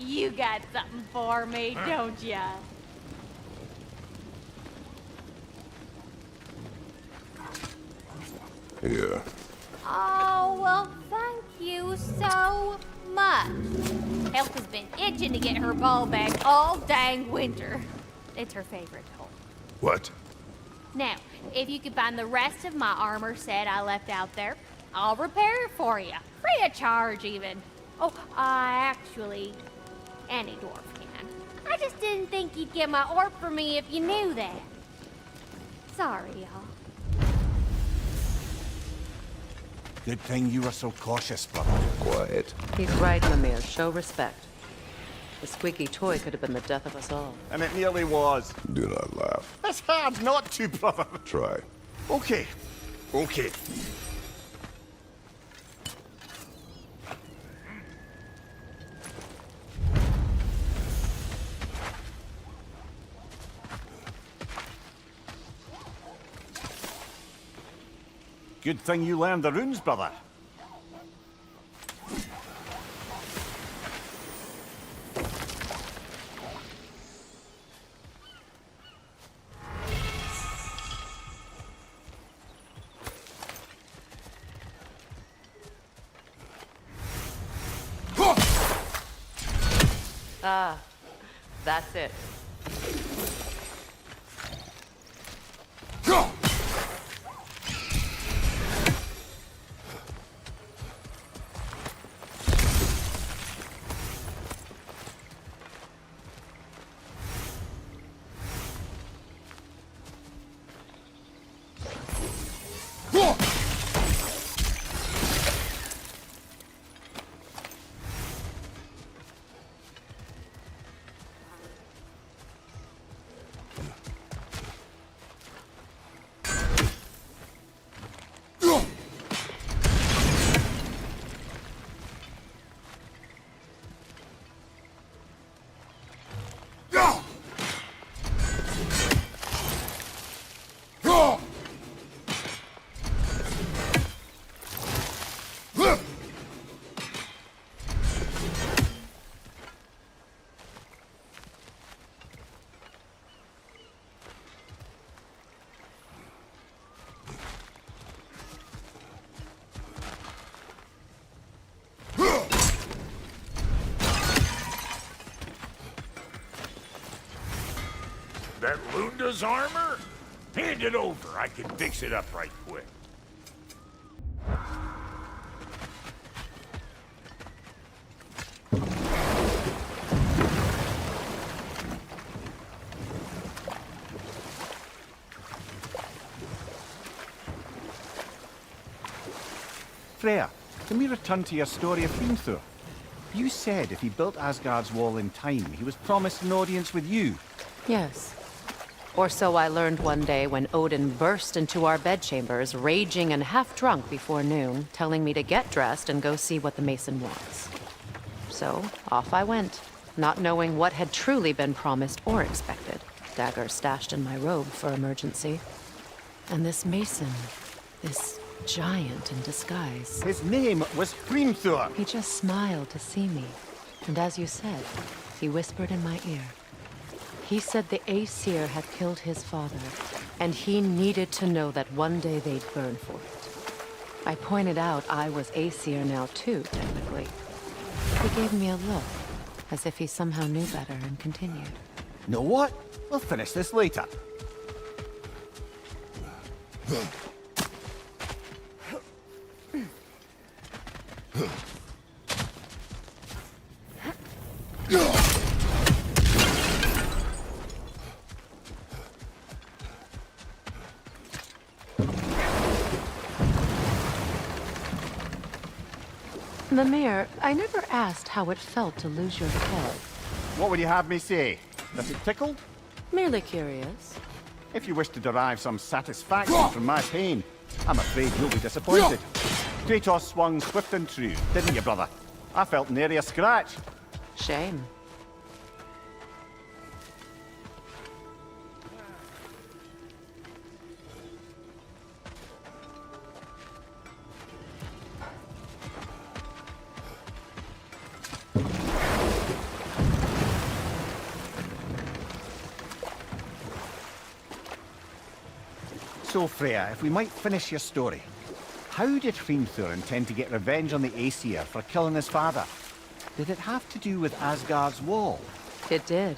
You got something for me, don't ya? Here. Oh, well, thank you so much. Health has been itching to get her ball back all dang winter. It's her favorite toy. What? Now, if you could find the rest of my armor set I left out there, I'll repair it for you. Free of charge, even. Oh, actually, any dwarf can. I just didn't think you'd get my orb for me if you knew that. Sorry, y'all. Good thing you were so cautious, brother. Quiet. He's right, Mimir. Show respect. The squeaky toy could have been the death of us all. And it nearly was. Do not laugh. It's hard not to, brother. Try. Okay. Okay. Good thing you learned the runes, brother. Ah, that's it. That Lunda's armor? Hand it over. I can fix it up right quick. Freya, can we return to your story of Hrimthur? You said if he built Asgard's wall in time, he was promised an audience with you. Yes. Or so I learned one day when Odin burst into our bedchambers, raging and half drunk before noon, telling me to get dressed and go see what the mason wants. So, off I went, not knowing what had truly been promised or expected. Dagger stashed in my robe for emergency. And this mason, this giant in disguise. His name was Hrimthur. He just smiled to see me. And as you said, he whispered in my ear. He said the Aesir had killed his father, and he needed to know that one day they'd burn for it. I pointed out I was Aesir now too, technically. He gave me a look, as if he somehow knew better, and continued. Know what? We'll finish this later. Mimir, I never asked how it felt to lose your head. What would you have me say? Does it tickle? Merely curious. If you wish to derive some satisfaction from my pain, I'm afraid you'll be disappointed. Kratos swung swift and true, didn't you, brother? I felt nary a scratch. Shame. So, Freya, if we might finish your story. How did Hrimthur intend to get revenge on the Aesir for killing his father? Did it have to do with Asgard's wall? It did.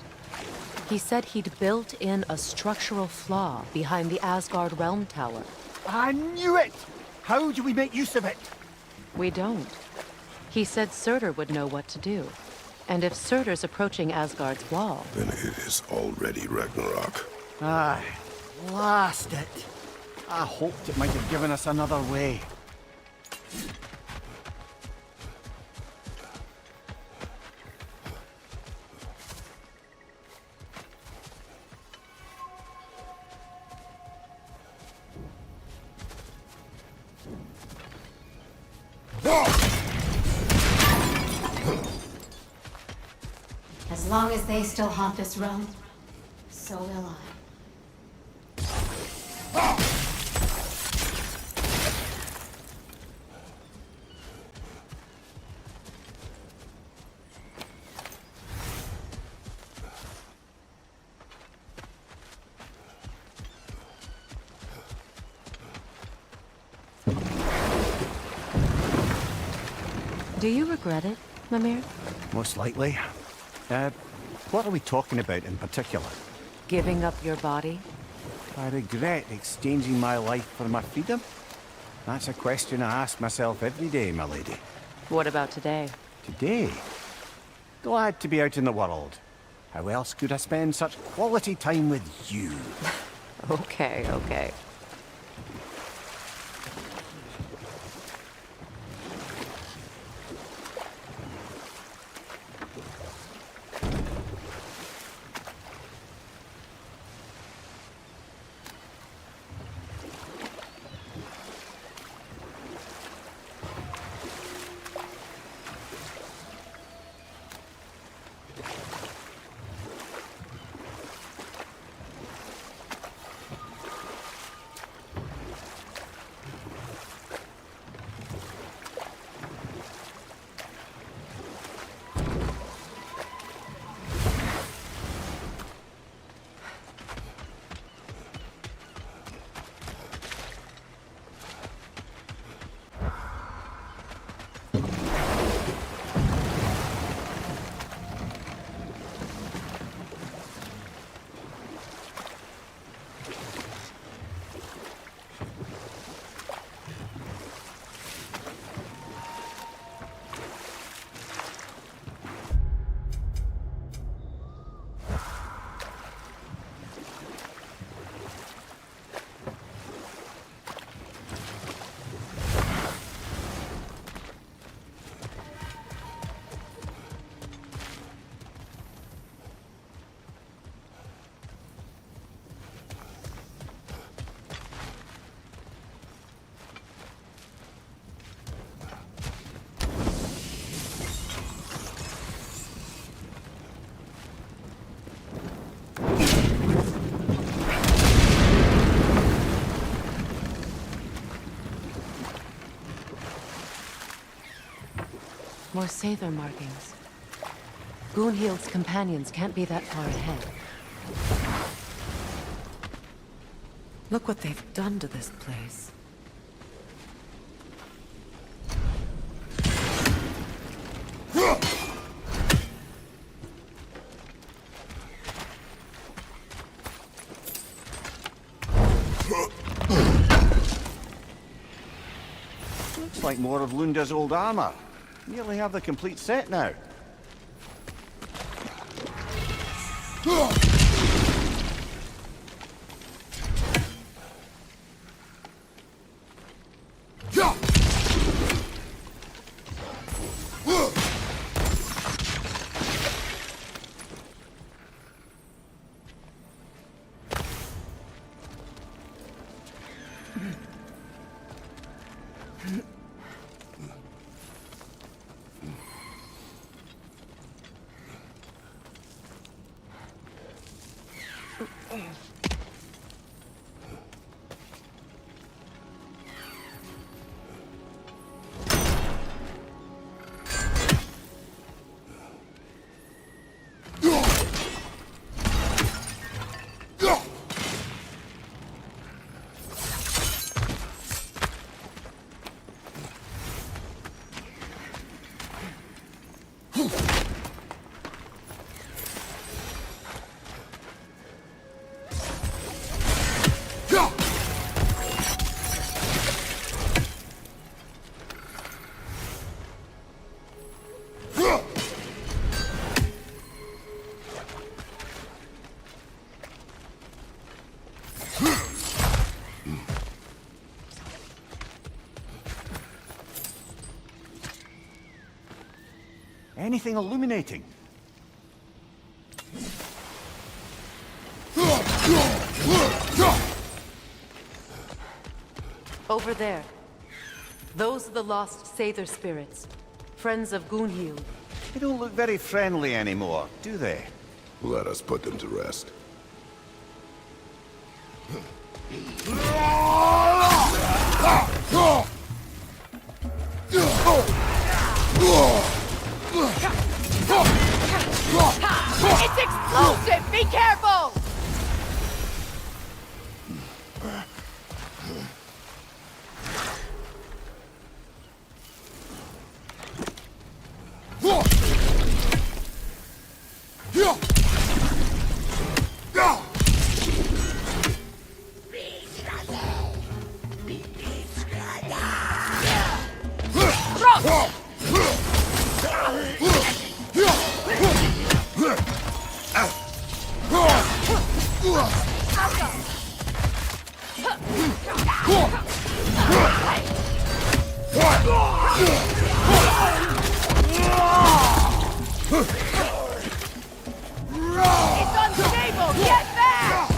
He said he'd built in a structural flaw behind the Asgard Realm Tower. I knew it! How do we make use of it? We don't. He said Surtur would know what to do. And if Surtur's approaching Asgard's wall... Then it is already Ragnarok. Aye, blast it. I hoped it might have given us another way. As long as they still haunt this realm, so will I. Do you regret it, Mimir? Most likely. What are we talking about in particular? Giving up your body? I regret exchanging my life for my freedom? That's a question I ask myself every day, my lady. What about today? Today? Glad to be out in the world. How else could I spend such quality time with you? Okay, okay. More Sather markings. Gunhild's companions can't be that far ahead. Look what they've done to this place. Looks like more of Lunda's old armor. Nearly have the complete set now. Anything illuminating? Over there. Those are the lost Sather spirits. Friends of Gunhild. They don't look very friendly anymore, do they? Let us put them to rest. It's explosive! Be careful! It's unstable! Get back!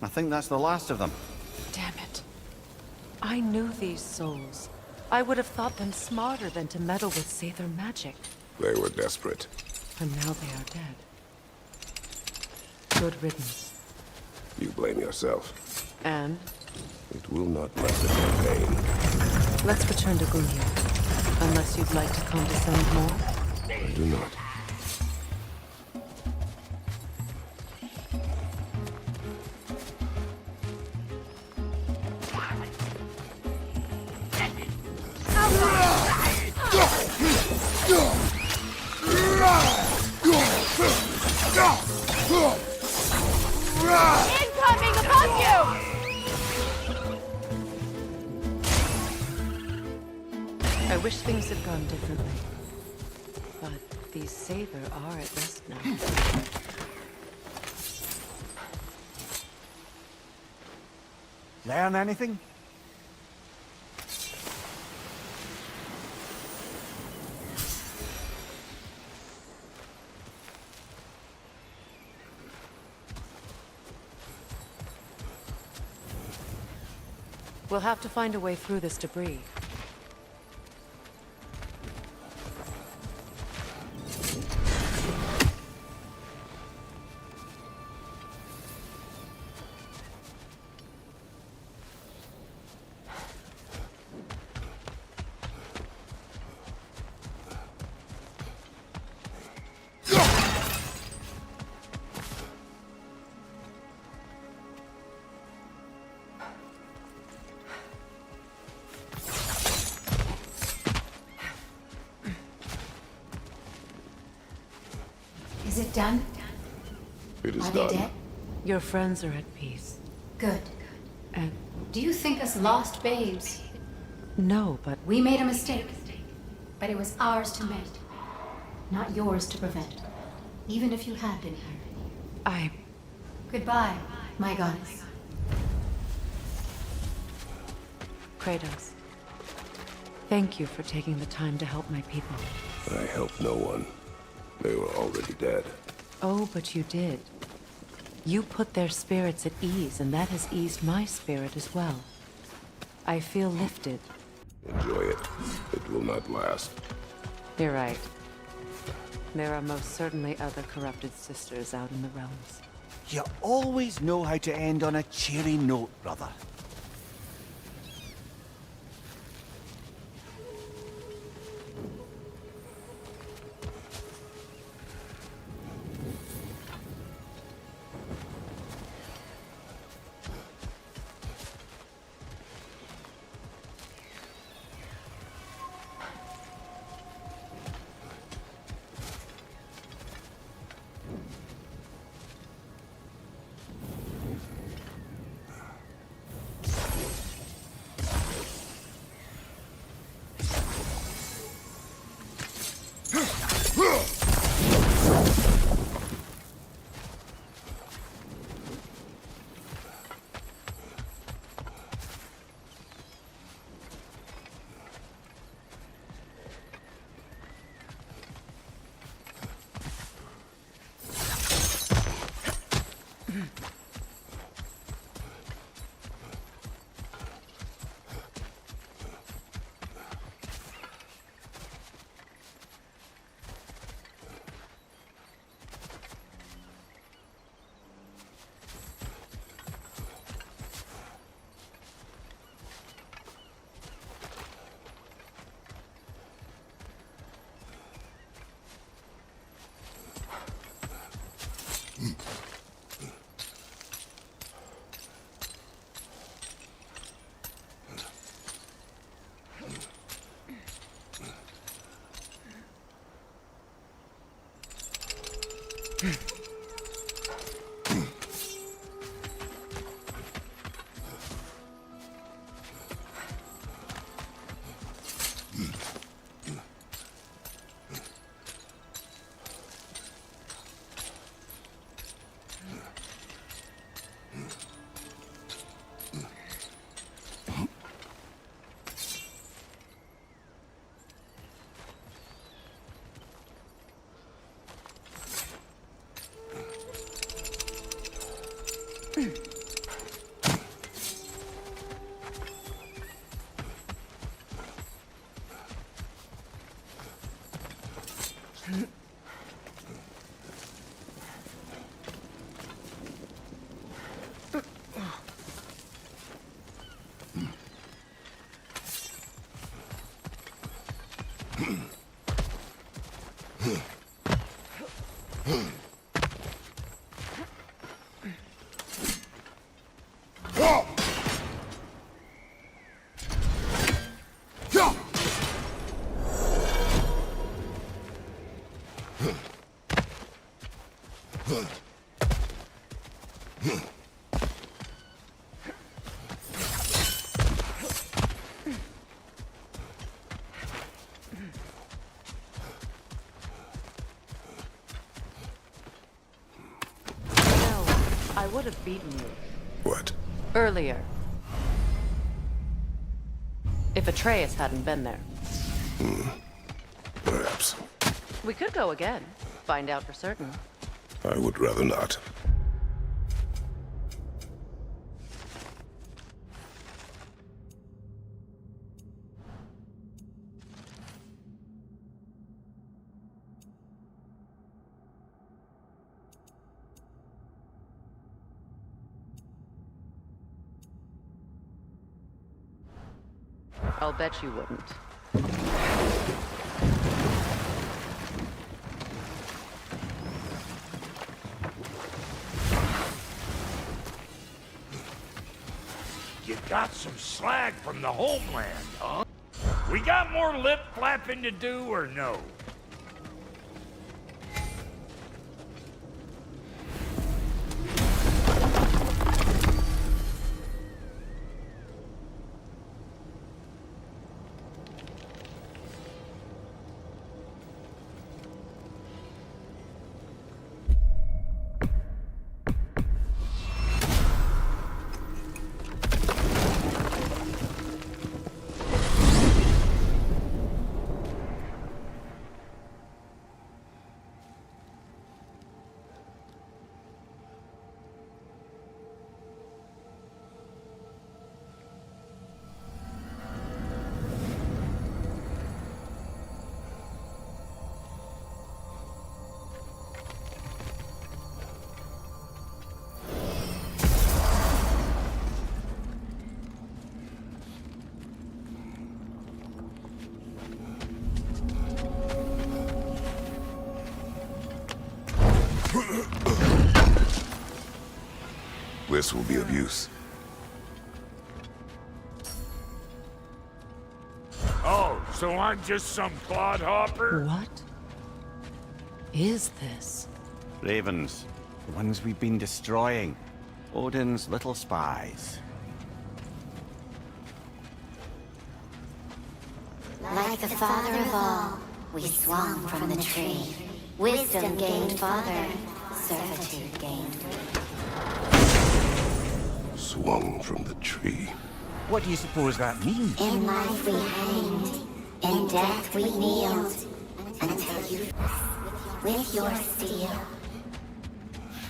I think that's the last of them. Damn it. I knew these souls. I would have thought them smarter than to meddle with Sather magic. They were desperate. And now they are dead. Good riddance. You blame yourself. And It will not lessen my pain. Let's return to Gungnir. Unless you'd like to condescend more. I do not. Incoming above you! I wish things had gone differently. But these Saber are at rest now. Learn anything? We'll have to find a way through this debris. Is it done? It is Are they done. dead? Your friends are at peace. Good. And Do you think us lost babes? no, but We made a mistake. But it was ours to make. Not yours to prevent. Even if you had been here. I... Goodbye, my goddess. Kratos. Thank you for taking the time to help my people. I helped no one. They were already dead. Oh, but you did. You put their spirits at ease, and that has eased my spirit as well. I feel lifted. Enjoy it. It will not last. You're right. There are most certainly other corrupted sisters out in the realms. You always know how to end on a cheery note, brother. I would have beaten you. What? Earlier. If Atreus hadn't been there. Perhaps. We could go again. Find out for certain. I would rather not. I'll bet you wouldn't. You got some slag from the homeland, huh? We got more lip flapping to do or no? This will be of use. Oh, so I'm just some clodhopper? What is this? Ravens. The ones we've been destroying. Odin's little spies. Like the father of all, we swung from the tree. Wisdom gained father, servitude gained we. Swung from the tree. What do you suppose that means? In life we hanged, in death we kneeled, until you with your steel.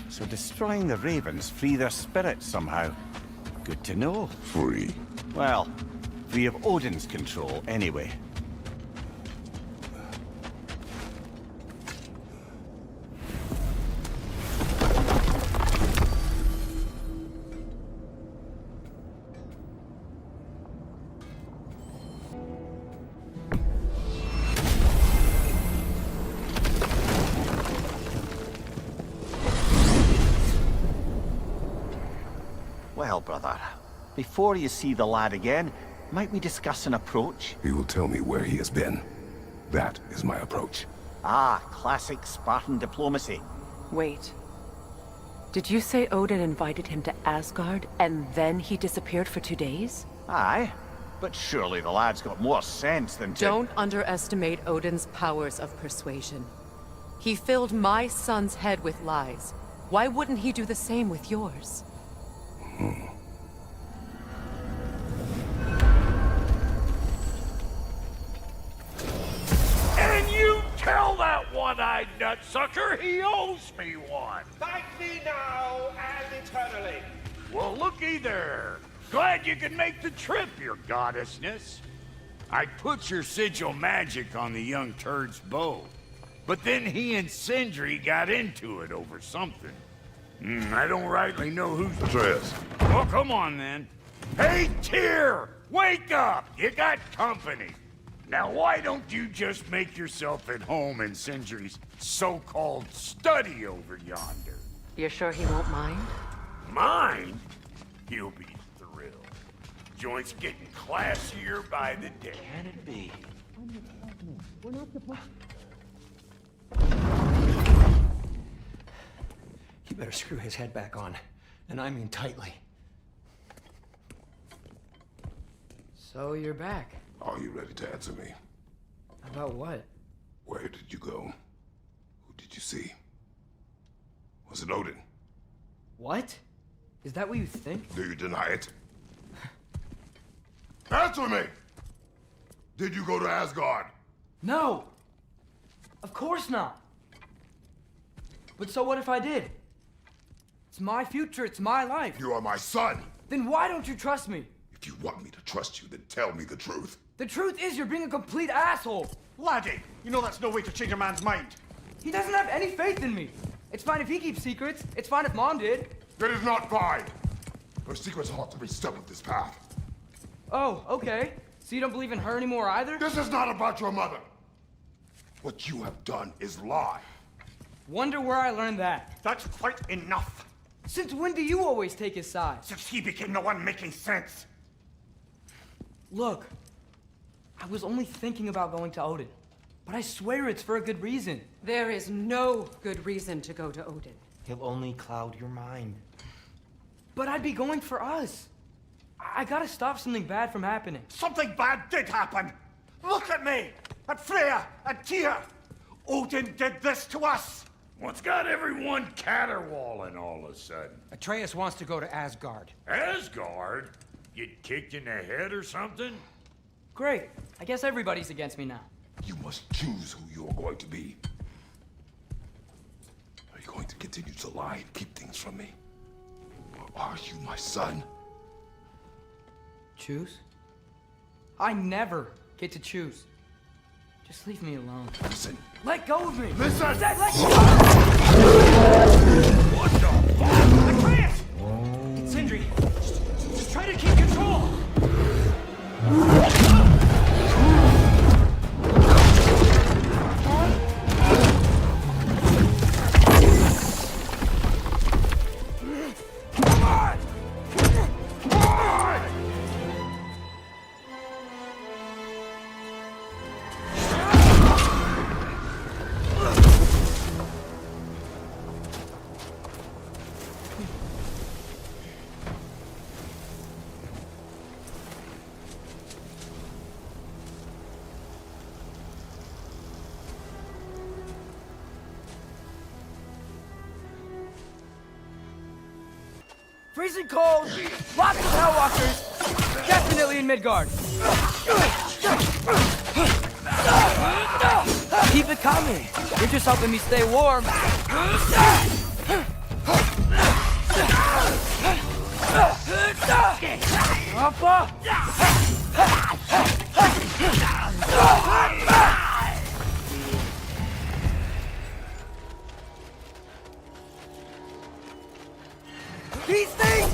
So destroying the ravens free their spirits somehow. Good to know. Free. Well, free of Odin's control anyway. Well, brother, before you see the lad again, might we discuss an approach? He will tell me where he has been. That is my approach. Ah, classic Spartan diplomacy. Wait. Did you say Odin invited him to Asgard, and then he disappeared for 2 days? Aye, but surely the lad's got more sense than to... Don't underestimate Odin's powers of persuasion. He filled my son's head with lies. Why wouldn't he do the same with yours? And you tell that one-eyed nutsucker he owes me one. Thank me now and eternally. Well, looky there. Glad you could make the trip, your goddessness. I put your sigil magic on the young turd's bow, but then he and Sindri got into it over something. I don't rightly know who's... Atreus. Well, come on, then. Hey, Tyr! Wake up! You got company. Now, why don't you just make yourself at home in Sindri's so-called study over yonder? You're sure he won't mind? Mine? He'll be thrilled. Joint's getting classier by the day. Can it be? You better screw his head back on. And I mean tightly. So you're back. Are you ready to answer me? About what? Where did you go? Who did you see? Was it Odin? What? Is that what you think? Do you deny it? Answer me! Did you go to Asgard? No! Of course not! But so what if I did? It's my future, it's my life. You are my son! Then why don't you trust me? If you want me to trust you, then tell me the truth. The truth is you're being a complete asshole! Laddie, you know that's no way to change a man's mind. He doesn't have any faith in me. It's fine if he keeps secrets. It's fine if Mom did. It is not fine! Her secrets ought to be stuck with this path. Oh, okay. So you don't believe in her anymore either? This is not about your mother! What you have done is lie. Wonder where I learned that. That's quite enough. Since when do you always take his side? Since he became the one making sense. Look, I was only thinking about going to Odin, but I swear it's for a good reason. There is no good reason to go to Odin. He'll only cloud your mind. But I'd be going for us. I gotta stop something bad from happening. Something bad did happen. Look at me, at Freya, at Tyr. Odin did this to us. What's got everyone caterwauling all of a sudden? Atreus wants to go to Asgard. Asgard? Get kicked in the head or something? Great. I guess everybody's against me now. You must choose who you are going to be. Are you going to continue to lie and keep things from me? Or are you my son? Choose? I never get to choose. Just leave me alone. Listen. Let go of me! Listen! Let go! What the fuck? Atreus! Sindri, just try to keep control! Freezing cold, lots of Hellwalkers, definitely in Midgard. Keep it coming. You're just helping me stay warm. Papa! These things!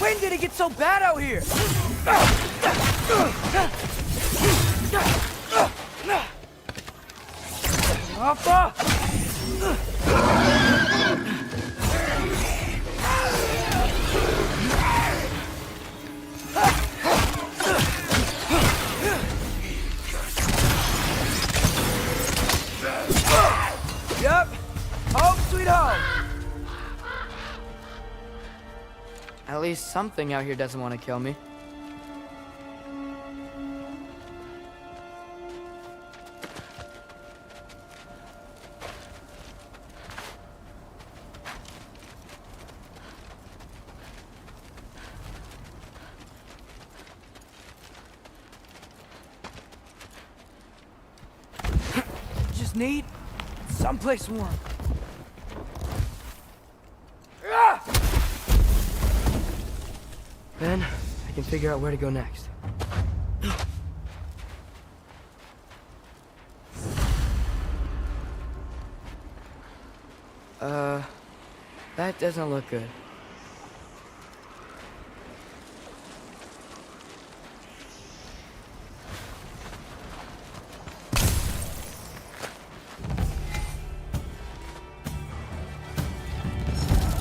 When did it get so bad out here? Papa! Yep. Home sweet home. At least something out here doesn't want to kill me. Just need someplace warm. Then I can figure out where to go next. That doesn't look good.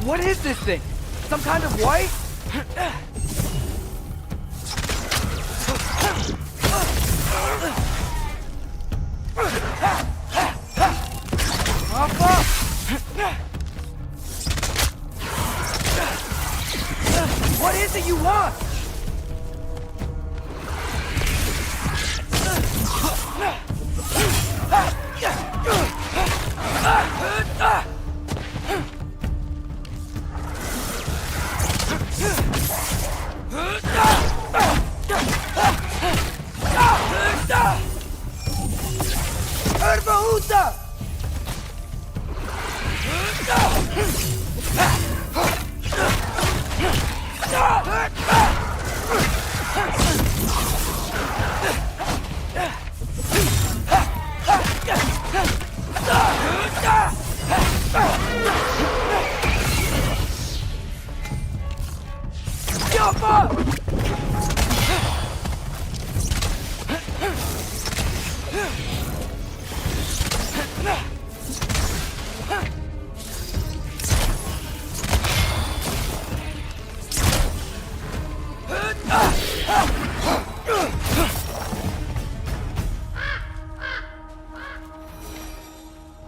What is this thing? Some kind of white? is it you want?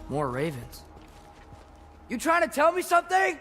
More ravens. You trying to tell me something?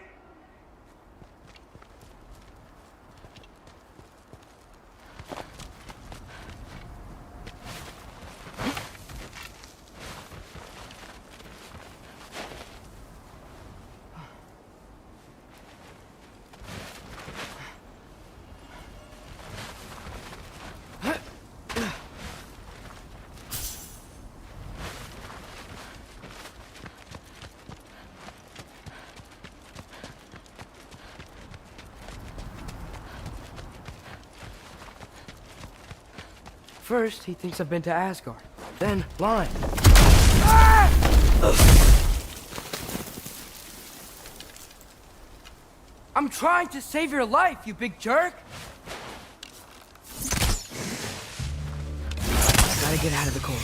First, he thinks I've been to Asgard. Then, blind. Ah! I'm trying to save your life, you big jerk! Gotta get out of the cold.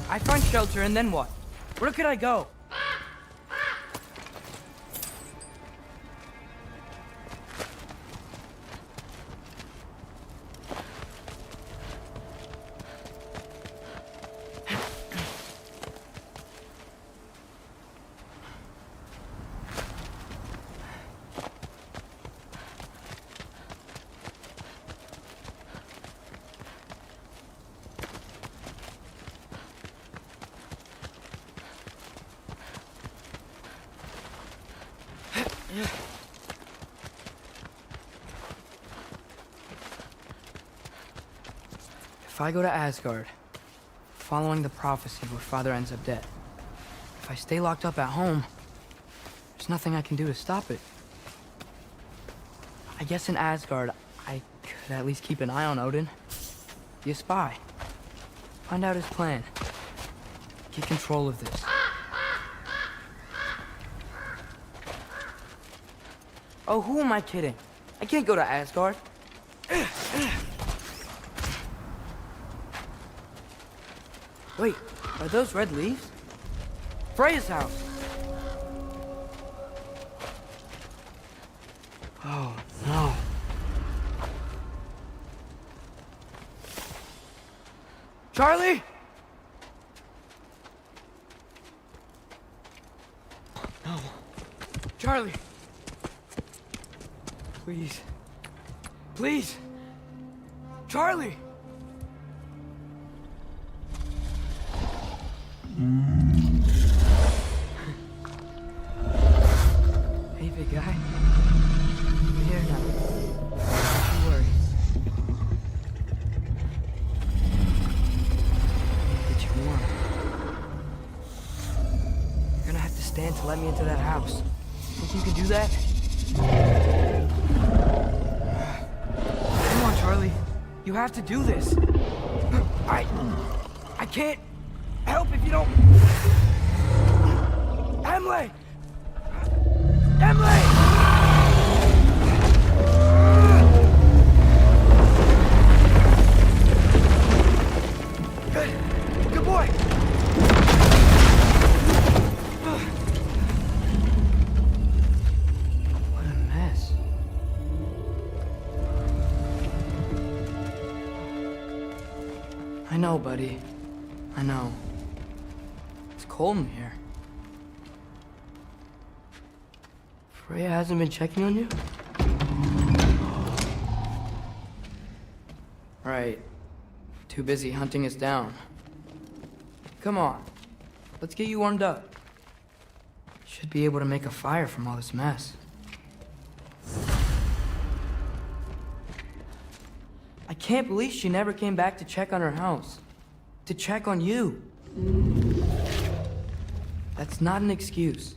I find shelter, and then what? Where could I go? If I go to Asgard, following the prophecy where Father ends up dead, if I stay locked up at home, there's nothing I can do to stop it. I guess in Asgard, I could at least keep an eye on Odin. Be a spy. Find out his plan. Get control of this. Oh, who am I kidding? I can't go to Asgard. Wait, are those red leaves? Freya's house! Oh, no. Charlie! No. Charlie! Please. Please! Charlie! Hey, big guy. I'm here now. Don't you worry. Get you warm. You're gonna have to stand to let me into that house. Think you can do that? Come on, Charlie. You have to do this. I can't help if you don't... Emily! Emily! Good boy! What a mess. I know, buddy. I know. It's cold in here. Freya hasn't been checking on you? Right. Too busy hunting us down. Come on. Let's get you warmed up. Should be able to make a fire from all this mess. I can't believe she never came back to check on her house. To check on you. That's not an excuse.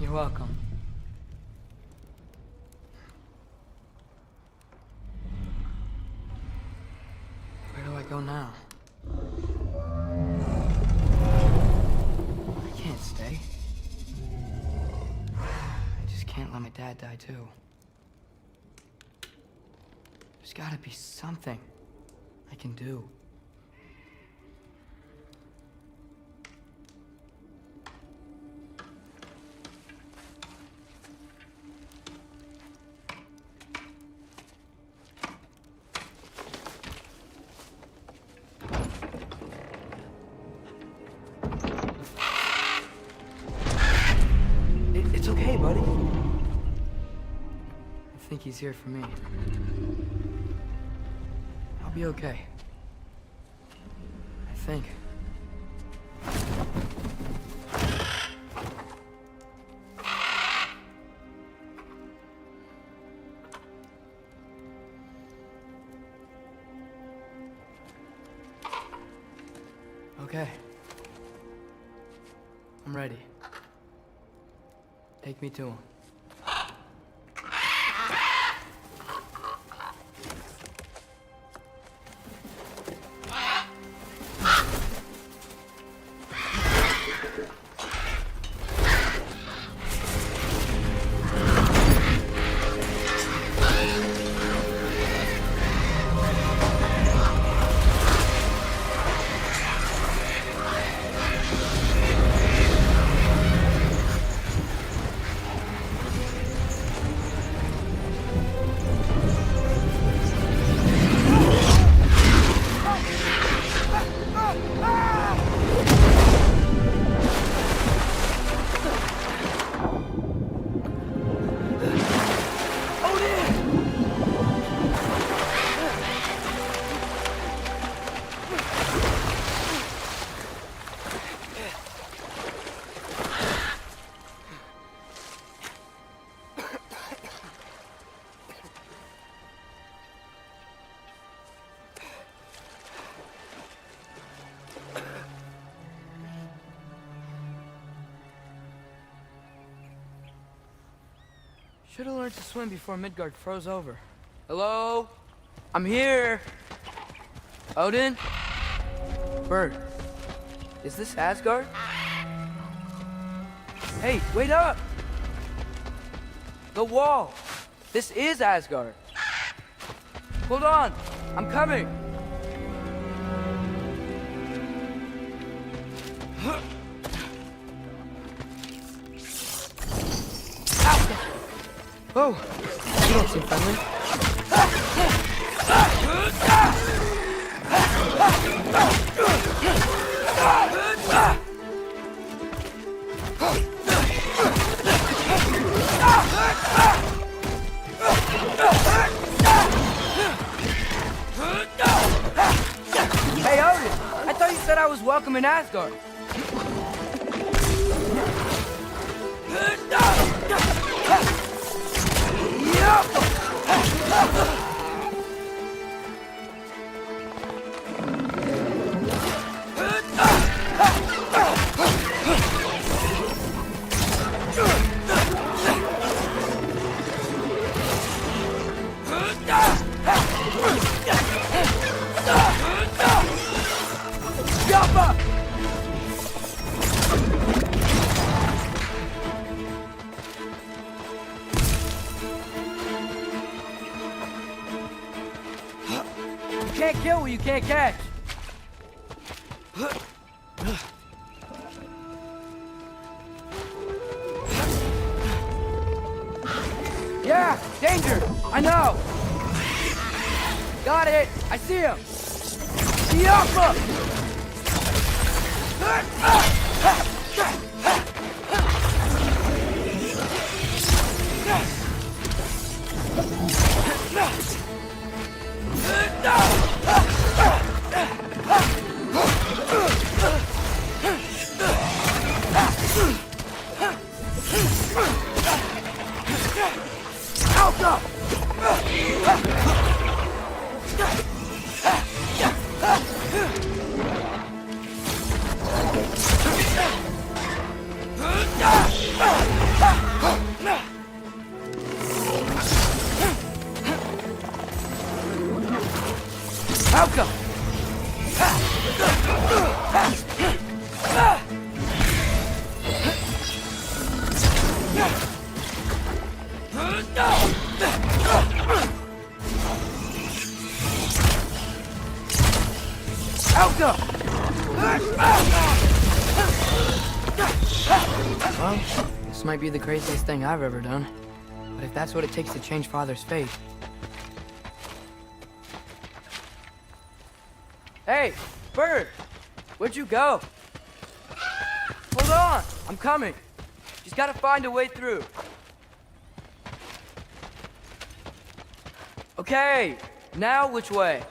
You're welcome. Where do I go now? I can't stay. I just can't let my dad die too. There's gotta be something I can do. It's okay, buddy. I think he's here for me. I'll be okay. I think. Okay. I'm ready. Take me to him. Should have learned to swim before Midgard froze over. Hello? I'm here! Odin? Bird. Is this Asgard? Hey, wait up! The wall! This is Asgard! Hold on! I'm coming! Oh, you don't seem friendly. Hey, Odin! I thought you said I was welcome in Asgard. You can't kill what you can't catch. Yeah, danger! I know! Got it! I see him! Yappa! Well, this might be the craziest thing I've ever done. But if that's what it takes to change Father's fate... Hey, Bird! Where'd you go? Hold on! I'm coming! Just gotta find a way through. Okay, now which way?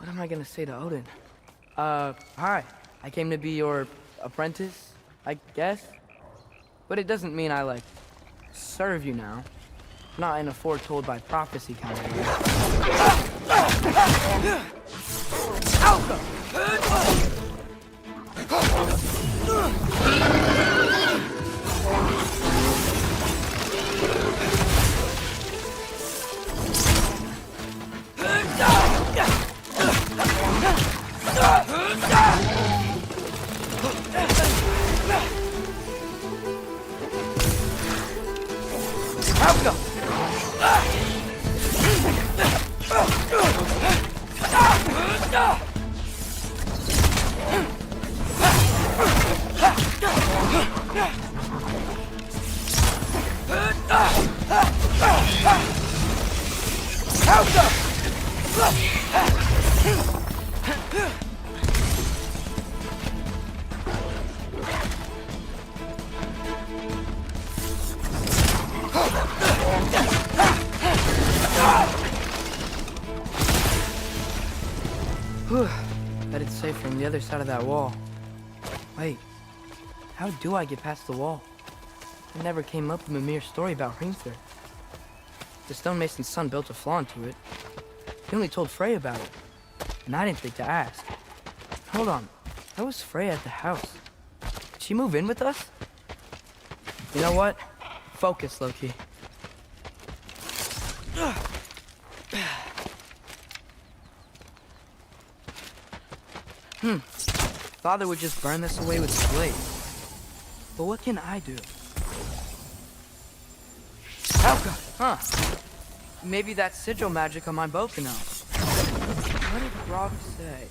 What am I gonna say to Odin? Hi. I came to be your apprentice, I guess? But it doesn't mean I, like, serve you now. Not in a foretold by prophecy kind of way. Headed safe from the other side of that wall. Wait, how do I get past the wall? I never came up with a mere story about Hrimthur. The stonemason's son built a flaw into it. He only told Frey about it, and I didn't think to ask. Hold on, how was Frey at the house? Did she move in with us? You know what? Focus, Loki. Father would just burn this away with his blade. But what can I do? Helga! Huh. Maybe that sigil magic on my bow can help. What did Rob say?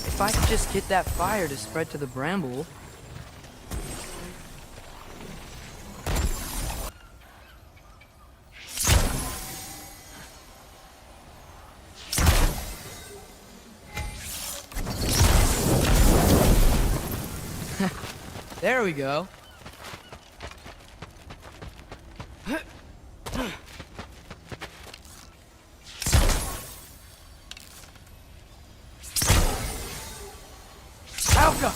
If I could just get that fire to spread to the bramble... There we go. Helga!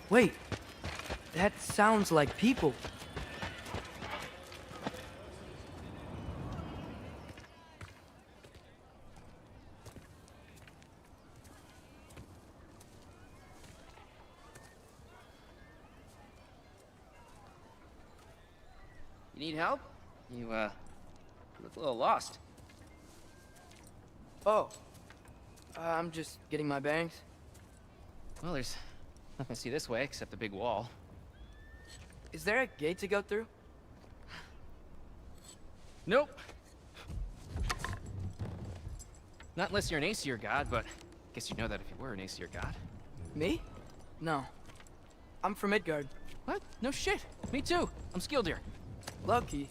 Wait, that sounds like people. You need help? You, look a little lost. Oh, I'm just getting my bearings. Well, there's nothing to see this way except the big wall. Is there a gate to go through? Nope. Not unless you're an Aesir god, but I guess you'd know that if you were an Aesir god. Me? No. I'm from Midgard. What? No shit. Me too. I'm skilled here. Lucky.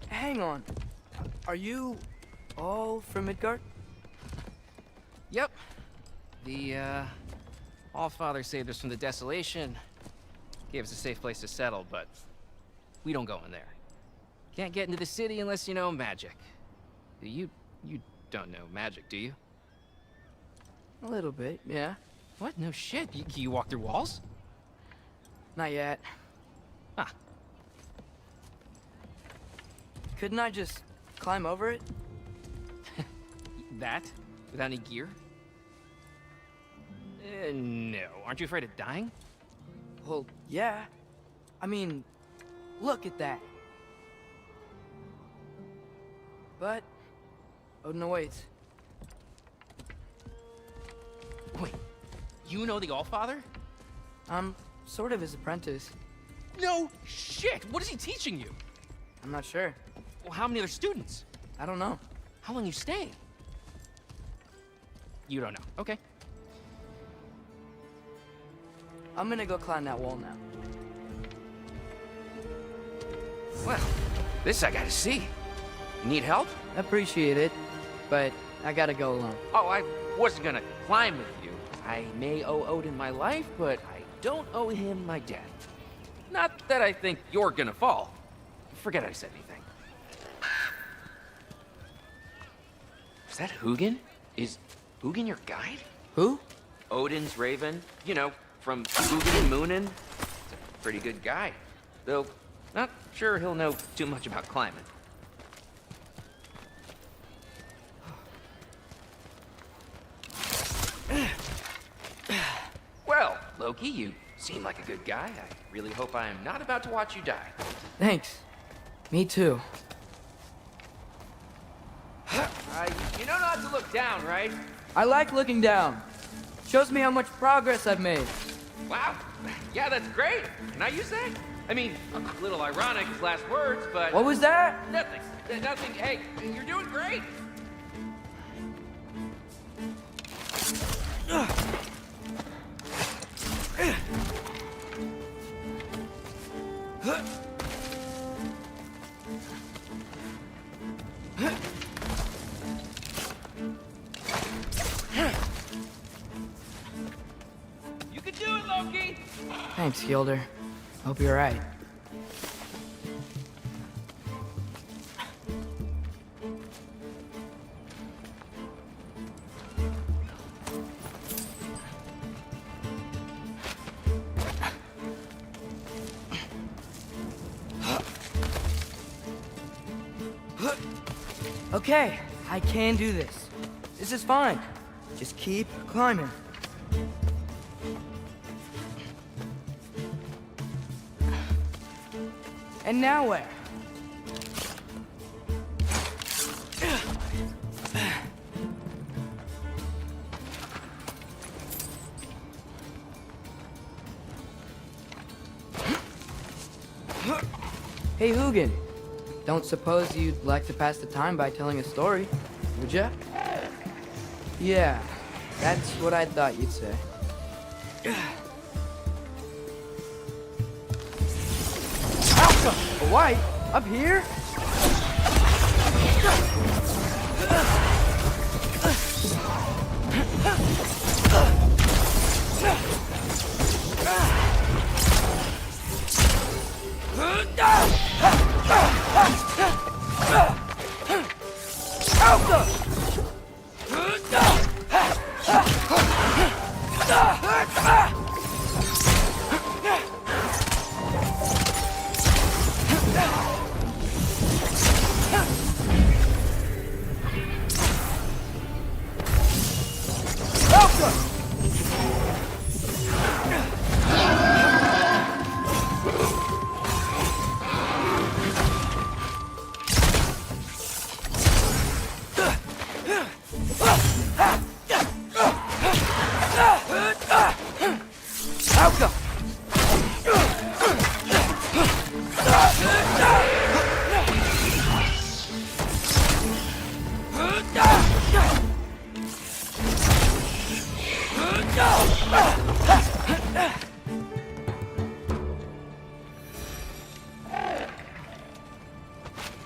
Hang on. Are you all from Midgard? Yep. The, Allfather saved us from the desolation. Gave us a safe place to settle, but we don't go in there. Can't get into the city unless you know magic. You don't know magic, do you? A little bit, yeah. What? No shit. You walk through walls? Not yet. Ah. Couldn't I just climb over it? That? Without any gear? No. Aren't you afraid of dying? Well, yeah. I mean, look at that. But, Odin awaits. Wait, you know the Allfather? I'm sort of his apprentice. No shit! What is he teaching you? I'm not sure. Well, how many other students? I don't know. How long you staying? You don't know. Okay. I'm gonna go climb that wall now. Well, this I gotta see. You need help? Appreciate it, but I gotta go alone. Oh, I wasn't gonna climb with you. I may owe Odin my life, but I don't owe him my death. Not that I think you're gonna fall. Forget I said anything. Is that Hugin? Is Hugin your guide? Who? Odin's raven. You know, from Hugin and Moonin. He's a pretty good guy. Though, not sure he'll know too much about climbing. Well, Loki, you seem like a good guy. I really hope I am not about to watch you die. Thanks. Me too. You know not to look down, right? I like looking down. Shows me how much progress I've made. Wow. Yeah, that's great. Can I use that? I mean, a little ironic his last words, but... What was that? Nothing. Nothing. Hey, you're doing great. You can do it, Loki! Thanks, Gilder. Hope you're right. Okay, I can do this. This is fine. Just keep climbing. And now where? Hey, Hugin. Don't suppose you'd like to pass the time by telling a story, would ya? Yeah, that's what I thought you'd say. A white? Up here?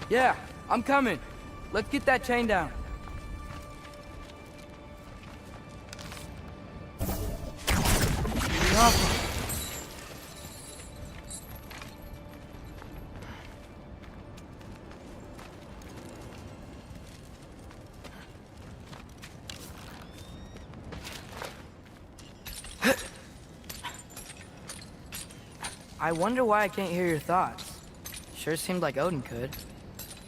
Yeah, I'm coming. Let's get that chain down. I wonder why I can't hear your thoughts. Sure seemed like Odin could.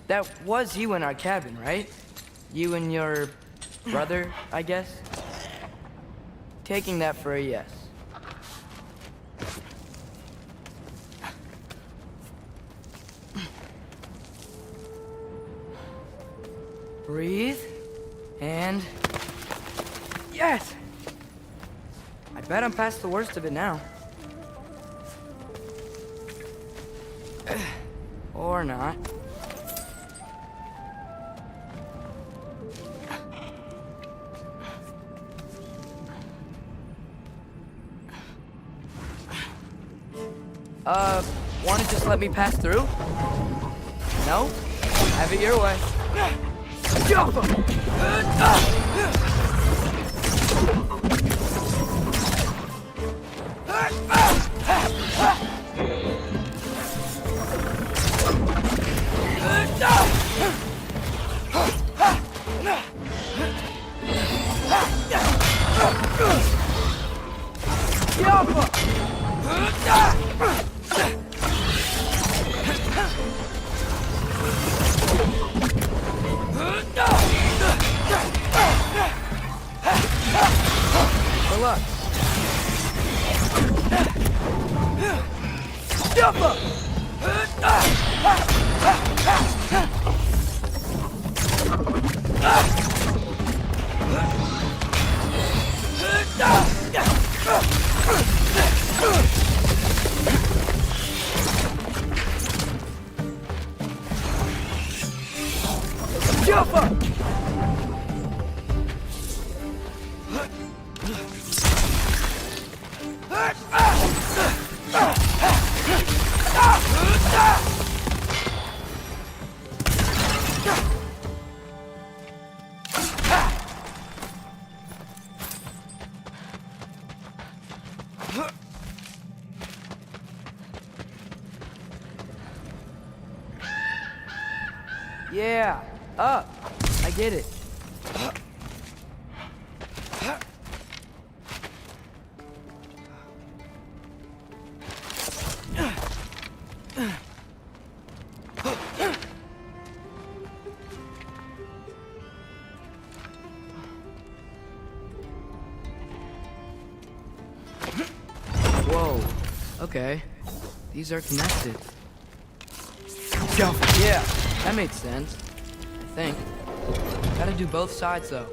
That was you in our cabin, right? You and your brother, I guess? Taking that for a yes. Breathe. And... yes! I bet I'm past the worst of it now. Or not. Wanna just let me pass through? No? Have it your way. Good luck. Jump up! Yeah, up. I get it. Whoa. Okay. These are connected. Yeah, that made sense. I think. Gotta do both sides, though.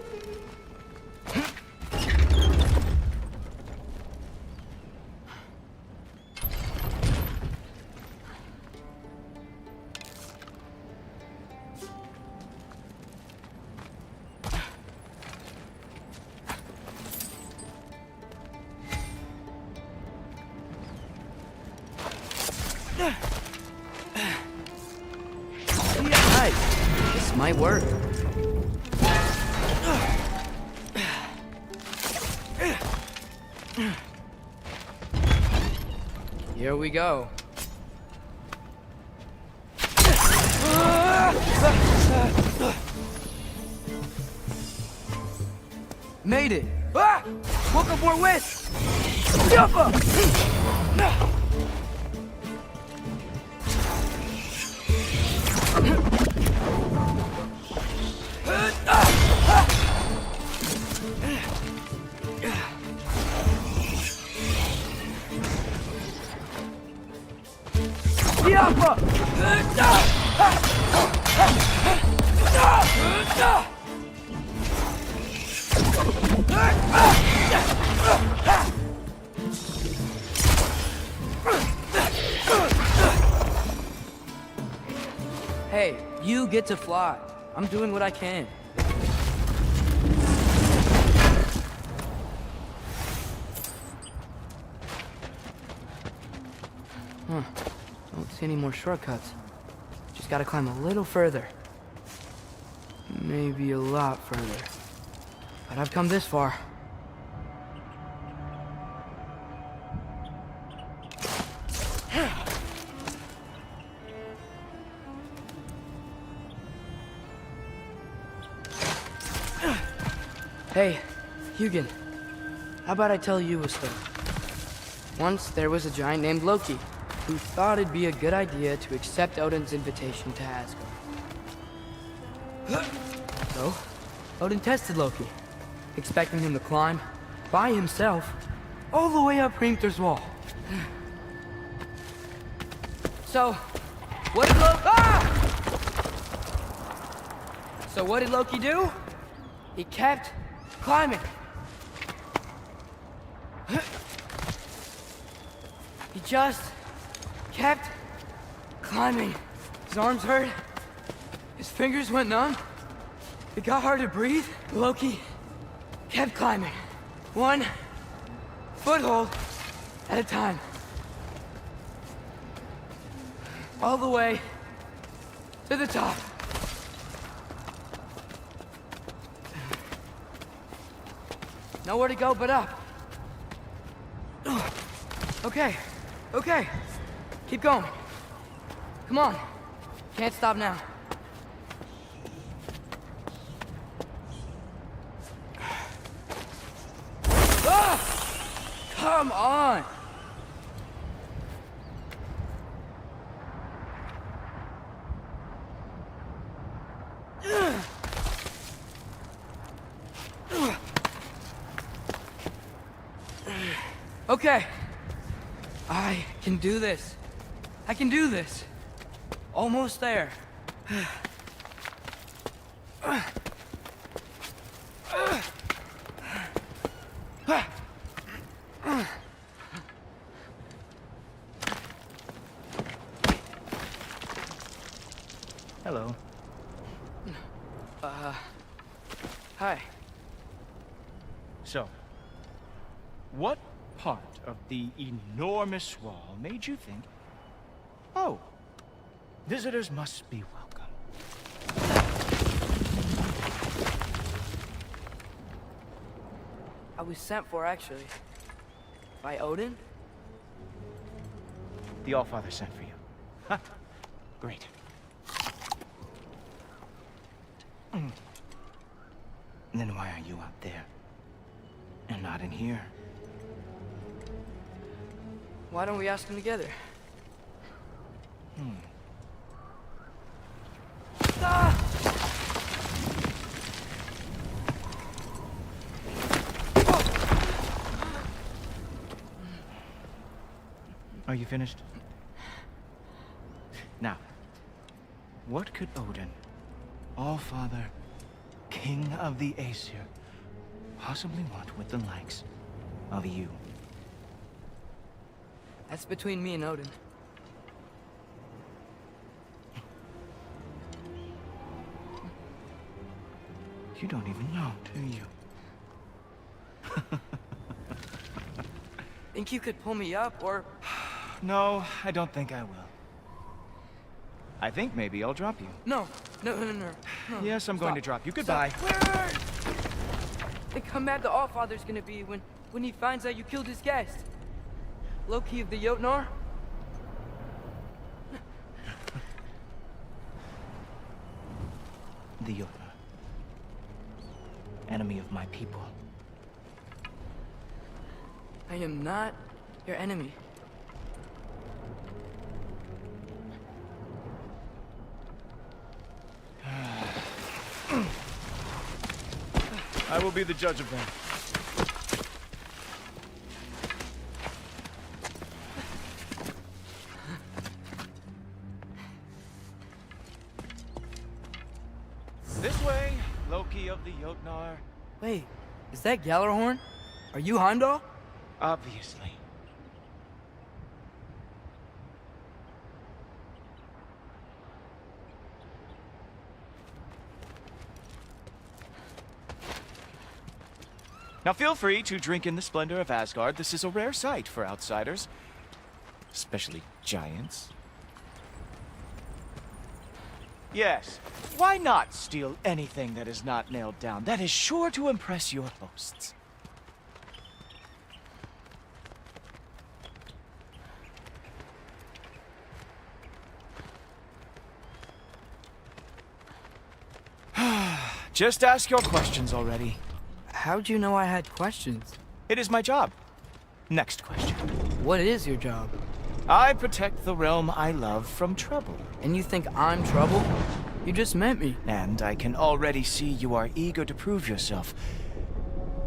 Nice. This might work. Here we go. Made it! Ah! Woke up more west! Jump up! Hey, you get to fly. I'm doing what I can. Huh. Don't see any more shortcuts. Just gotta climb a little further. Maybe a lot further. But I've come this far. Hey, Hugin. How about I tell you a story? Once there was a giant named Loki, who thought it'd be a good idea to accept Odin's invitation to Asgard. So, Odin tested Loki, expecting him to climb by himself all the way up Hrimthur's wall. So, what did So what did Loki do? He kept climbing. He just kept climbing. His arms hurt. His fingers went numb. It got hard to breathe. Loki kept climbing. One foothold at a time. All the way to the top. Nowhere to go but up. Okay, okay. Keep going. Come on. Can't stop now. Come on! Okay. I can do this. I can do this. Almost there. Hello. Hi. So, what part of the enormous wall made you think, oh, visitors must be welcome? I was sent for, actually. By Odin? The Allfather sent for you. Huh. Great. Then why are you out there? And not in here? Why don't we ask them together? Are you finished? Now, what could Odin, Allfather, King of the Aesir, possibly want with the likes of you? That's between me and Odin. You don't even know, do you? Think you could pull me up, or... No, I don't think I will. I think maybe I'll drop you. No. Yes, I'm going to drop you. Goodbye. Wait. Think how mad the Allfather's gonna be when he finds out you killed his guest. Loki of the Jotnar? The Jotnar. Enemy of my people. I am not your enemy. I will be the judge of them. This way, Loki of the Jotnar. Wait, is that Gjallarhorn? Are you Heimdall? Obviously. Now feel free to drink in the splendor of Asgard. This is a rare sight for outsiders. Especially giants. Yes, why not steal anything that is not nailed down? That is sure to impress your hosts. Just ask your questions already. How'd you know I had questions? It is my job. Next question. What is your job? I protect the realm I love from trouble. And you think I'm trouble? You just met me. And I can already see you are eager to prove yourself.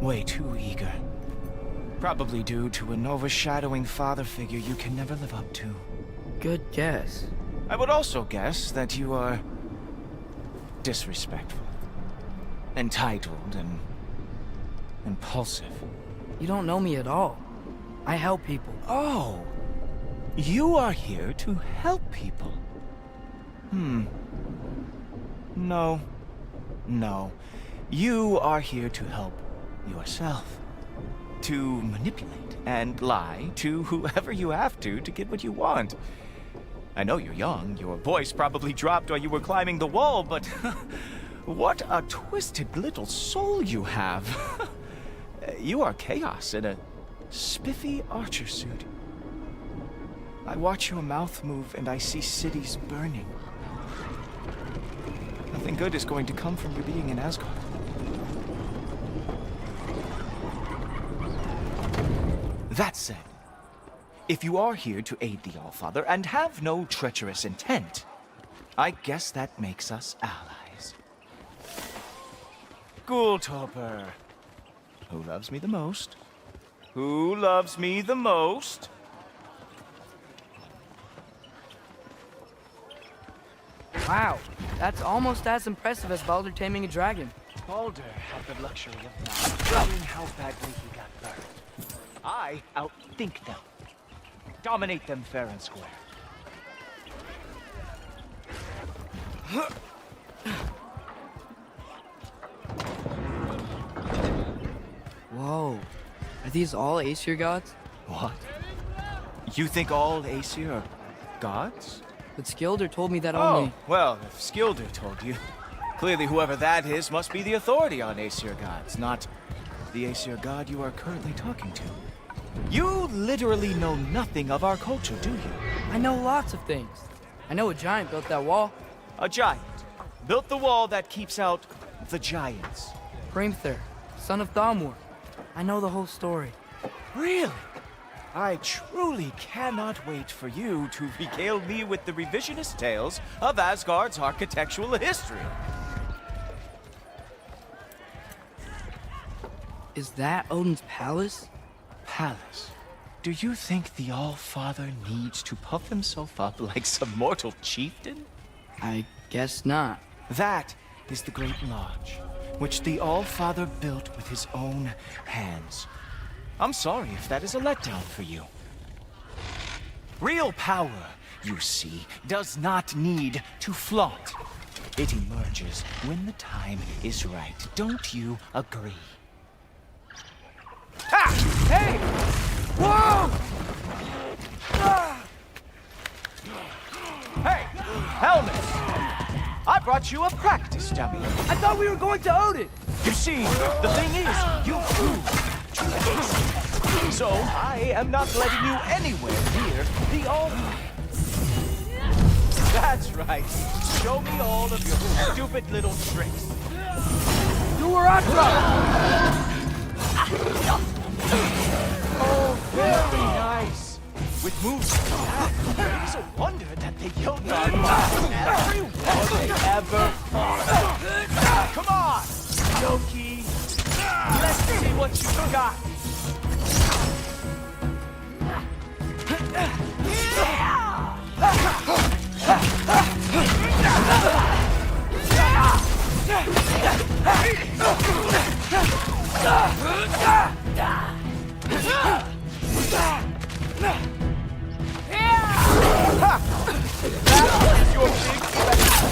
Way too eager. Probably due to an overshadowing father figure you can never live up to. Good guess. I would also guess that you are disrespectful, entitled, and impulsive. You don't know me at all. I help people. Oh, you are here to help people. No. You are here to help yourself. To manipulate and lie to whoever you have to get what you want. I know you're young, your voice probably dropped while you were climbing the wall, but what a twisted little soul you have. You are chaos in a spiffy archer suit. I watch your mouth move and I see cities burning. Nothing good is going to come from your being in Asgard. That said, if you are here to aid the Allfather and have no treacherous intent, I guess that makes us allies. Ghoultoper. Who loves me the most? Who loves me the most? Wow, that's almost as impressive as Baldur taming a dragon. Baldur had the luxury of not knowing how badly he got burned. I outthink them. Dominate them fair and square. Whoa. Are these all Aesir gods? What? You think all Aesir are gods? But Skilder told me that only... Oh, well, if Skilder told you, clearly whoever that is must be the authority on Aesir gods, not the Aesir god you are currently talking to. You literally know nothing of our culture, do you? I know lots of things. I know a giant built that wall. A giant built the wall that keeps out the giants. Hrimthur, son of Thamur. I know the whole story. Really? I truly cannot wait for you to regale me with the revisionist tales of Asgard's architectural history. Is that Odin's palace? Palace? Do you think the All-Father needs to puff himself up like some mortal chieftain? I guess not. That is the Great Lodge, which the All-Father built with his own hands. I'm sorry if that is a letdown for you. Real power, you see, does not need to flaunt. It emerges when the time is right. Don't you agree? Ha! Hey! Whoa! Hey! Helmet! I brought you a practice dummy. I thought we were going to Odin! You see, the thing is, you proved so I am not letting you anywhere near the All-Father. That's right. Show me all of your stupid little tricks. You were Atreus! Oh, very nice. With moves like that, it's a wonder that they killed God every war they ever fought. Come on, Loki. Let's see what you got. That is your big special.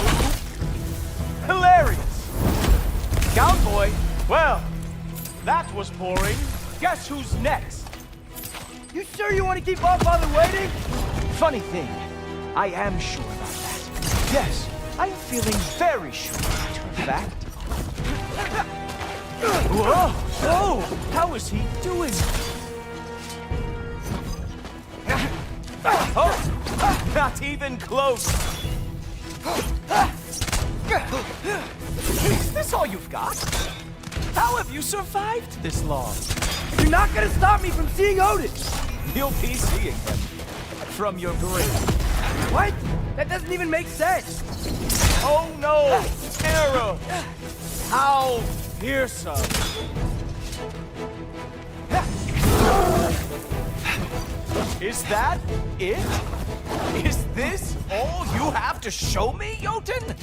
Hilarious. Cowboy. Well, that was boring. Guess who's next? You sure you want to keep All-Father waiting? Funny thing, I am sure about that. Yes, I'm feeling very sure, matter of fact. Whoa! Whoa! How is he doing? Oh! Not even close! Is this all you've got? How have you survived this long? You're not gonna stop me from seeing Odin! You'll be seeing him from your grave. What? That doesn't even make sense! Oh no! Terror! How fearsome! Is that it? Is this all you have to show me, Jotun?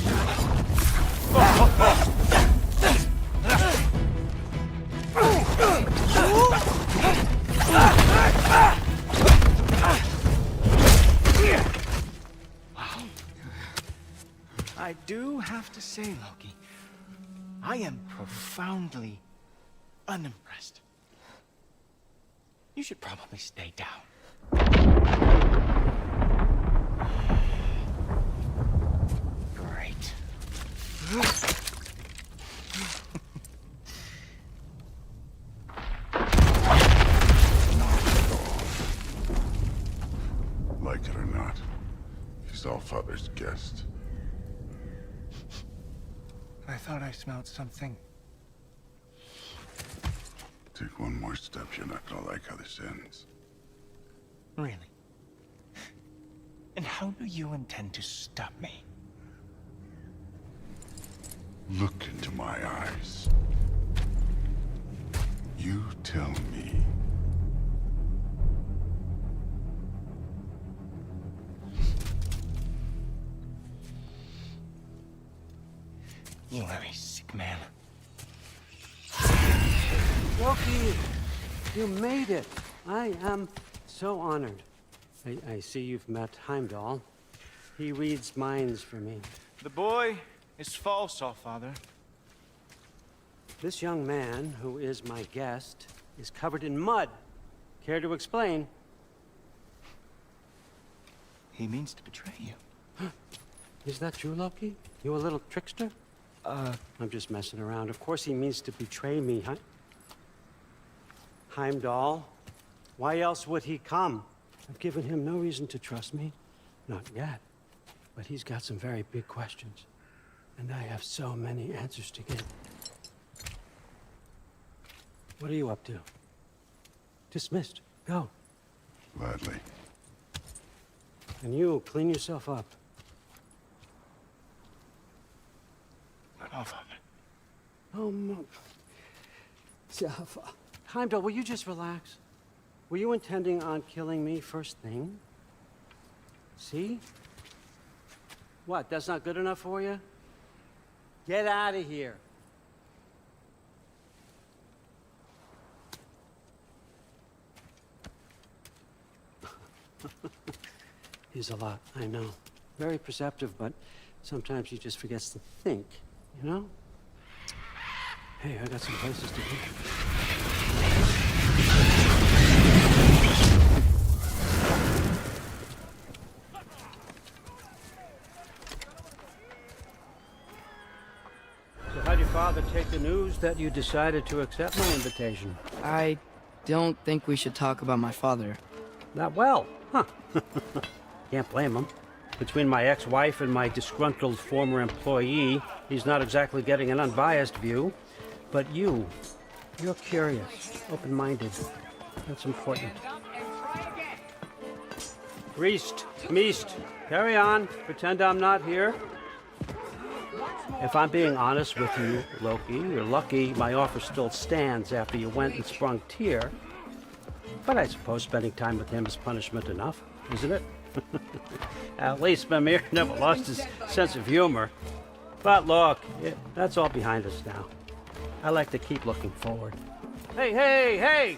I do have to say, Loki, I am profoundly unimpressed. You should probably stay down. Great. Like it or not, he's Allfather's guest. I thought I smelled something. Take one more step, you're not gonna like how this ends. Really? And how do you intend to stop me? Look into my eyes. You tell me. You are a sick man. Loki, you made it. I am so honored. I see you've met Heimdall. He reads minds for me. The boy is false, Allfather. This young man, who is my guest, is covered in mud. Care to explain? He means to betray you. Is that true, Loki? You a little trickster? I'm just messing around. Of course he means to betray me, Heimdall. Why else would he come? I've given him no reason to trust me. Not yet. But he's got some very big questions. And I have so many answers to give. What are you up to? Dismissed. Go. Gladly. And you, clean yourself up. Oh, no. Heimdall, will you just relax? Were you intending on killing me first thing? See? What, that's not good enough for you? Get out of here. He's a lot, I know. Very perceptive, but sometimes he just forgets to think, you know? Hey, I got some places to be. So how'd your father take the news that you decided to accept my invitation? I don't think we should talk about my father. Not well, huh? Can't blame him. Between my ex-wife and my disgruntled former employee, he's not exactly getting an unbiased view. But you're curious, open-minded. That's important. Priest, Meest, carry on. Pretend I'm not here. If I'm being honest with you, Loki, you're lucky my offer still stands after you went and sprung Tyr. But I suppose spending time with him is punishment enough, isn't it? At least Mimir never lost his sense of humor. But look, that's all behind us now. I like to keep looking forward. Hey!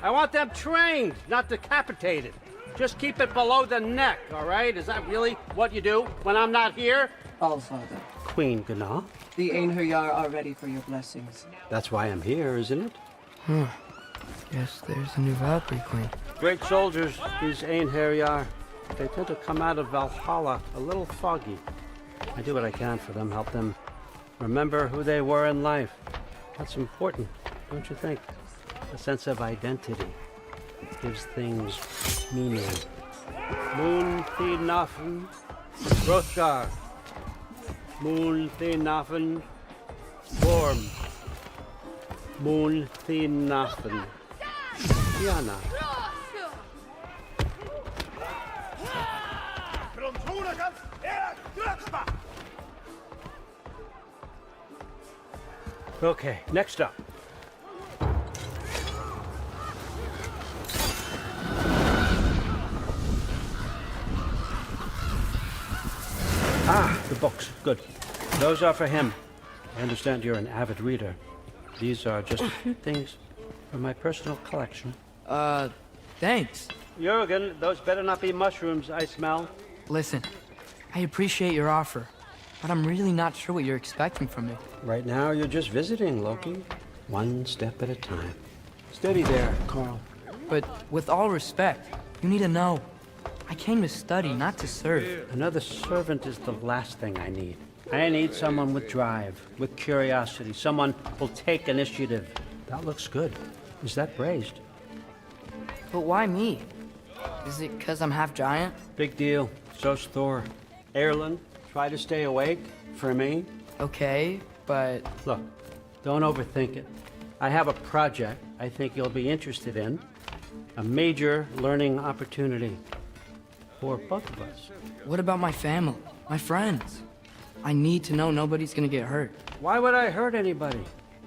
I want them trained, not decapitated. Just keep it below the neck, all right? Is that really what you do when I'm not here? Allfather. Queen Gná. The Einherjar are ready for your blessings. That's why I'm here, isn't it? Guess there's a new Valkyrie Queen. Great soldiers, these Einherjar. They tend to come out of Valhalla a little foggy. I do what I can for them, help them remember who they were in life. That's important, don't you think? A sense of identity. It gives things meaning. Moon Thinafen, Hrothgar. Moon Thinafen, Worm. Moon Thinafen, Diana. Okay, next up. Ah, the books. Good. Those are for him. I understand you're an avid reader. These are just a few things from my personal collection. Thanks. Jurgen, those better not be mushrooms I smell. Listen, I appreciate your offer, but I'm really not sure what you're expecting from me. Right now, you're just visiting, Loki. One step at a time. Steady there, Carl. But with all respect, you need to know, I came to study, not to serve. Another servant is the last thing I need. I need someone with drive, with curiosity, someone who'll take initiative. That looks good. Is that braised? But why me? Is it because I'm half giant? Big deal. So's Thor. Erlen, try to stay awake for me. Okay, but... Look, don't overthink it. I have a project I think you'll be interested in. A major learning opportunity for both of us. What about my family? My friends? I need to know nobody's gonna get hurt. Why would I hurt anybody?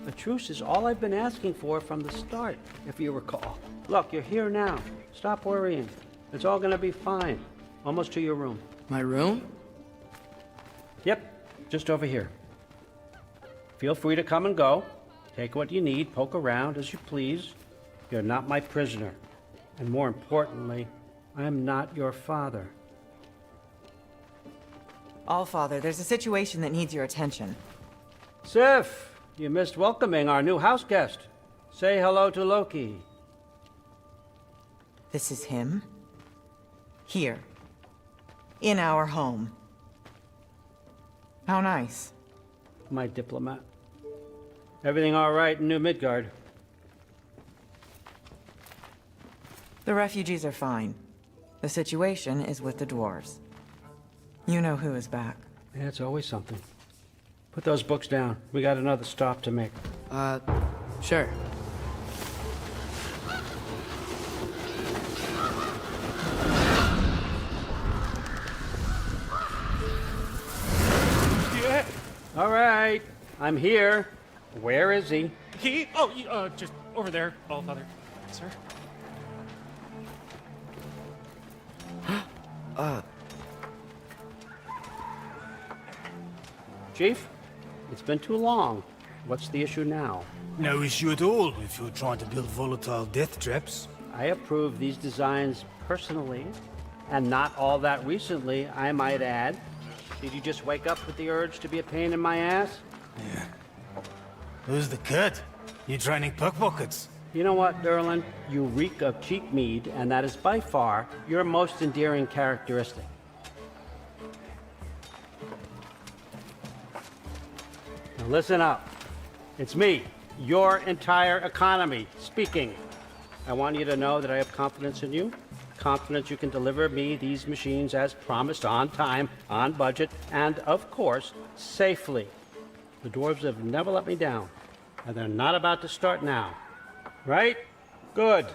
A truce is all I've been asking for from the start, if you recall. Look, you're here now. Stop worrying. It's all gonna be fine. Almost to your room. My room? Yep, just over here. Feel free to come and go. Take what you need, poke around as you please. You're not my prisoner. And more importantly, I'm not your father. Allfather, there's a situation that needs your attention. Sif, you missed welcoming our new house guest. Say hello to Loki. This is him? Here. In our home. How nice. My diplomat. Everything all right in New Midgard? The refugees are fine. The situation is with the dwarves. You know who is back. Yeah, it's always something. Put those books down. We got another stop to make. Sure. Yeah. All right, I'm here. Where is he? He? Oh, just over there, Allfather. Sir? Chief, it's been too long. What's the issue now? No issue at all if you're trying to build volatile death traps. I approve these designs personally, and not all that recently, I might add. Did you just wake up with the urge to be a pain in my ass? Yeah. Who's the cut? You training pickpockets? You know what, Derlin? You reek of cheap mead, and that is by far your most endearing characteristic. Now listen up. It's me, your entire economy, speaking. I want you to know that I have confidence in you. Confidence you can deliver me these machines as promised, on time, on budget, and of course, safely. The dwarves have never let me down, and they're not about to start now. Right? Good.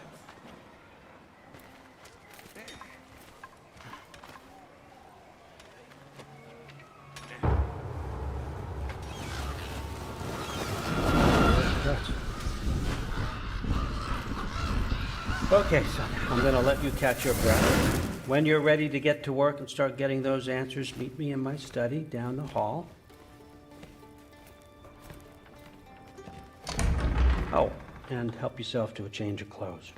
Okay, son, I'm gonna let you catch your breath. When you're ready to get to work and start getting those answers, meet me in my study down the hall. Oh, and help yourself to a change of clothes.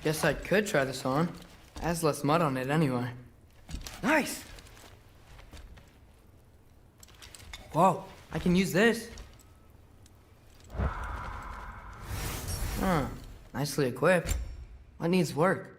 Guess I could try this on. Has less mud on it anyway. Nice! Whoa, I can use this. Huh, nicely equipped. What needs work?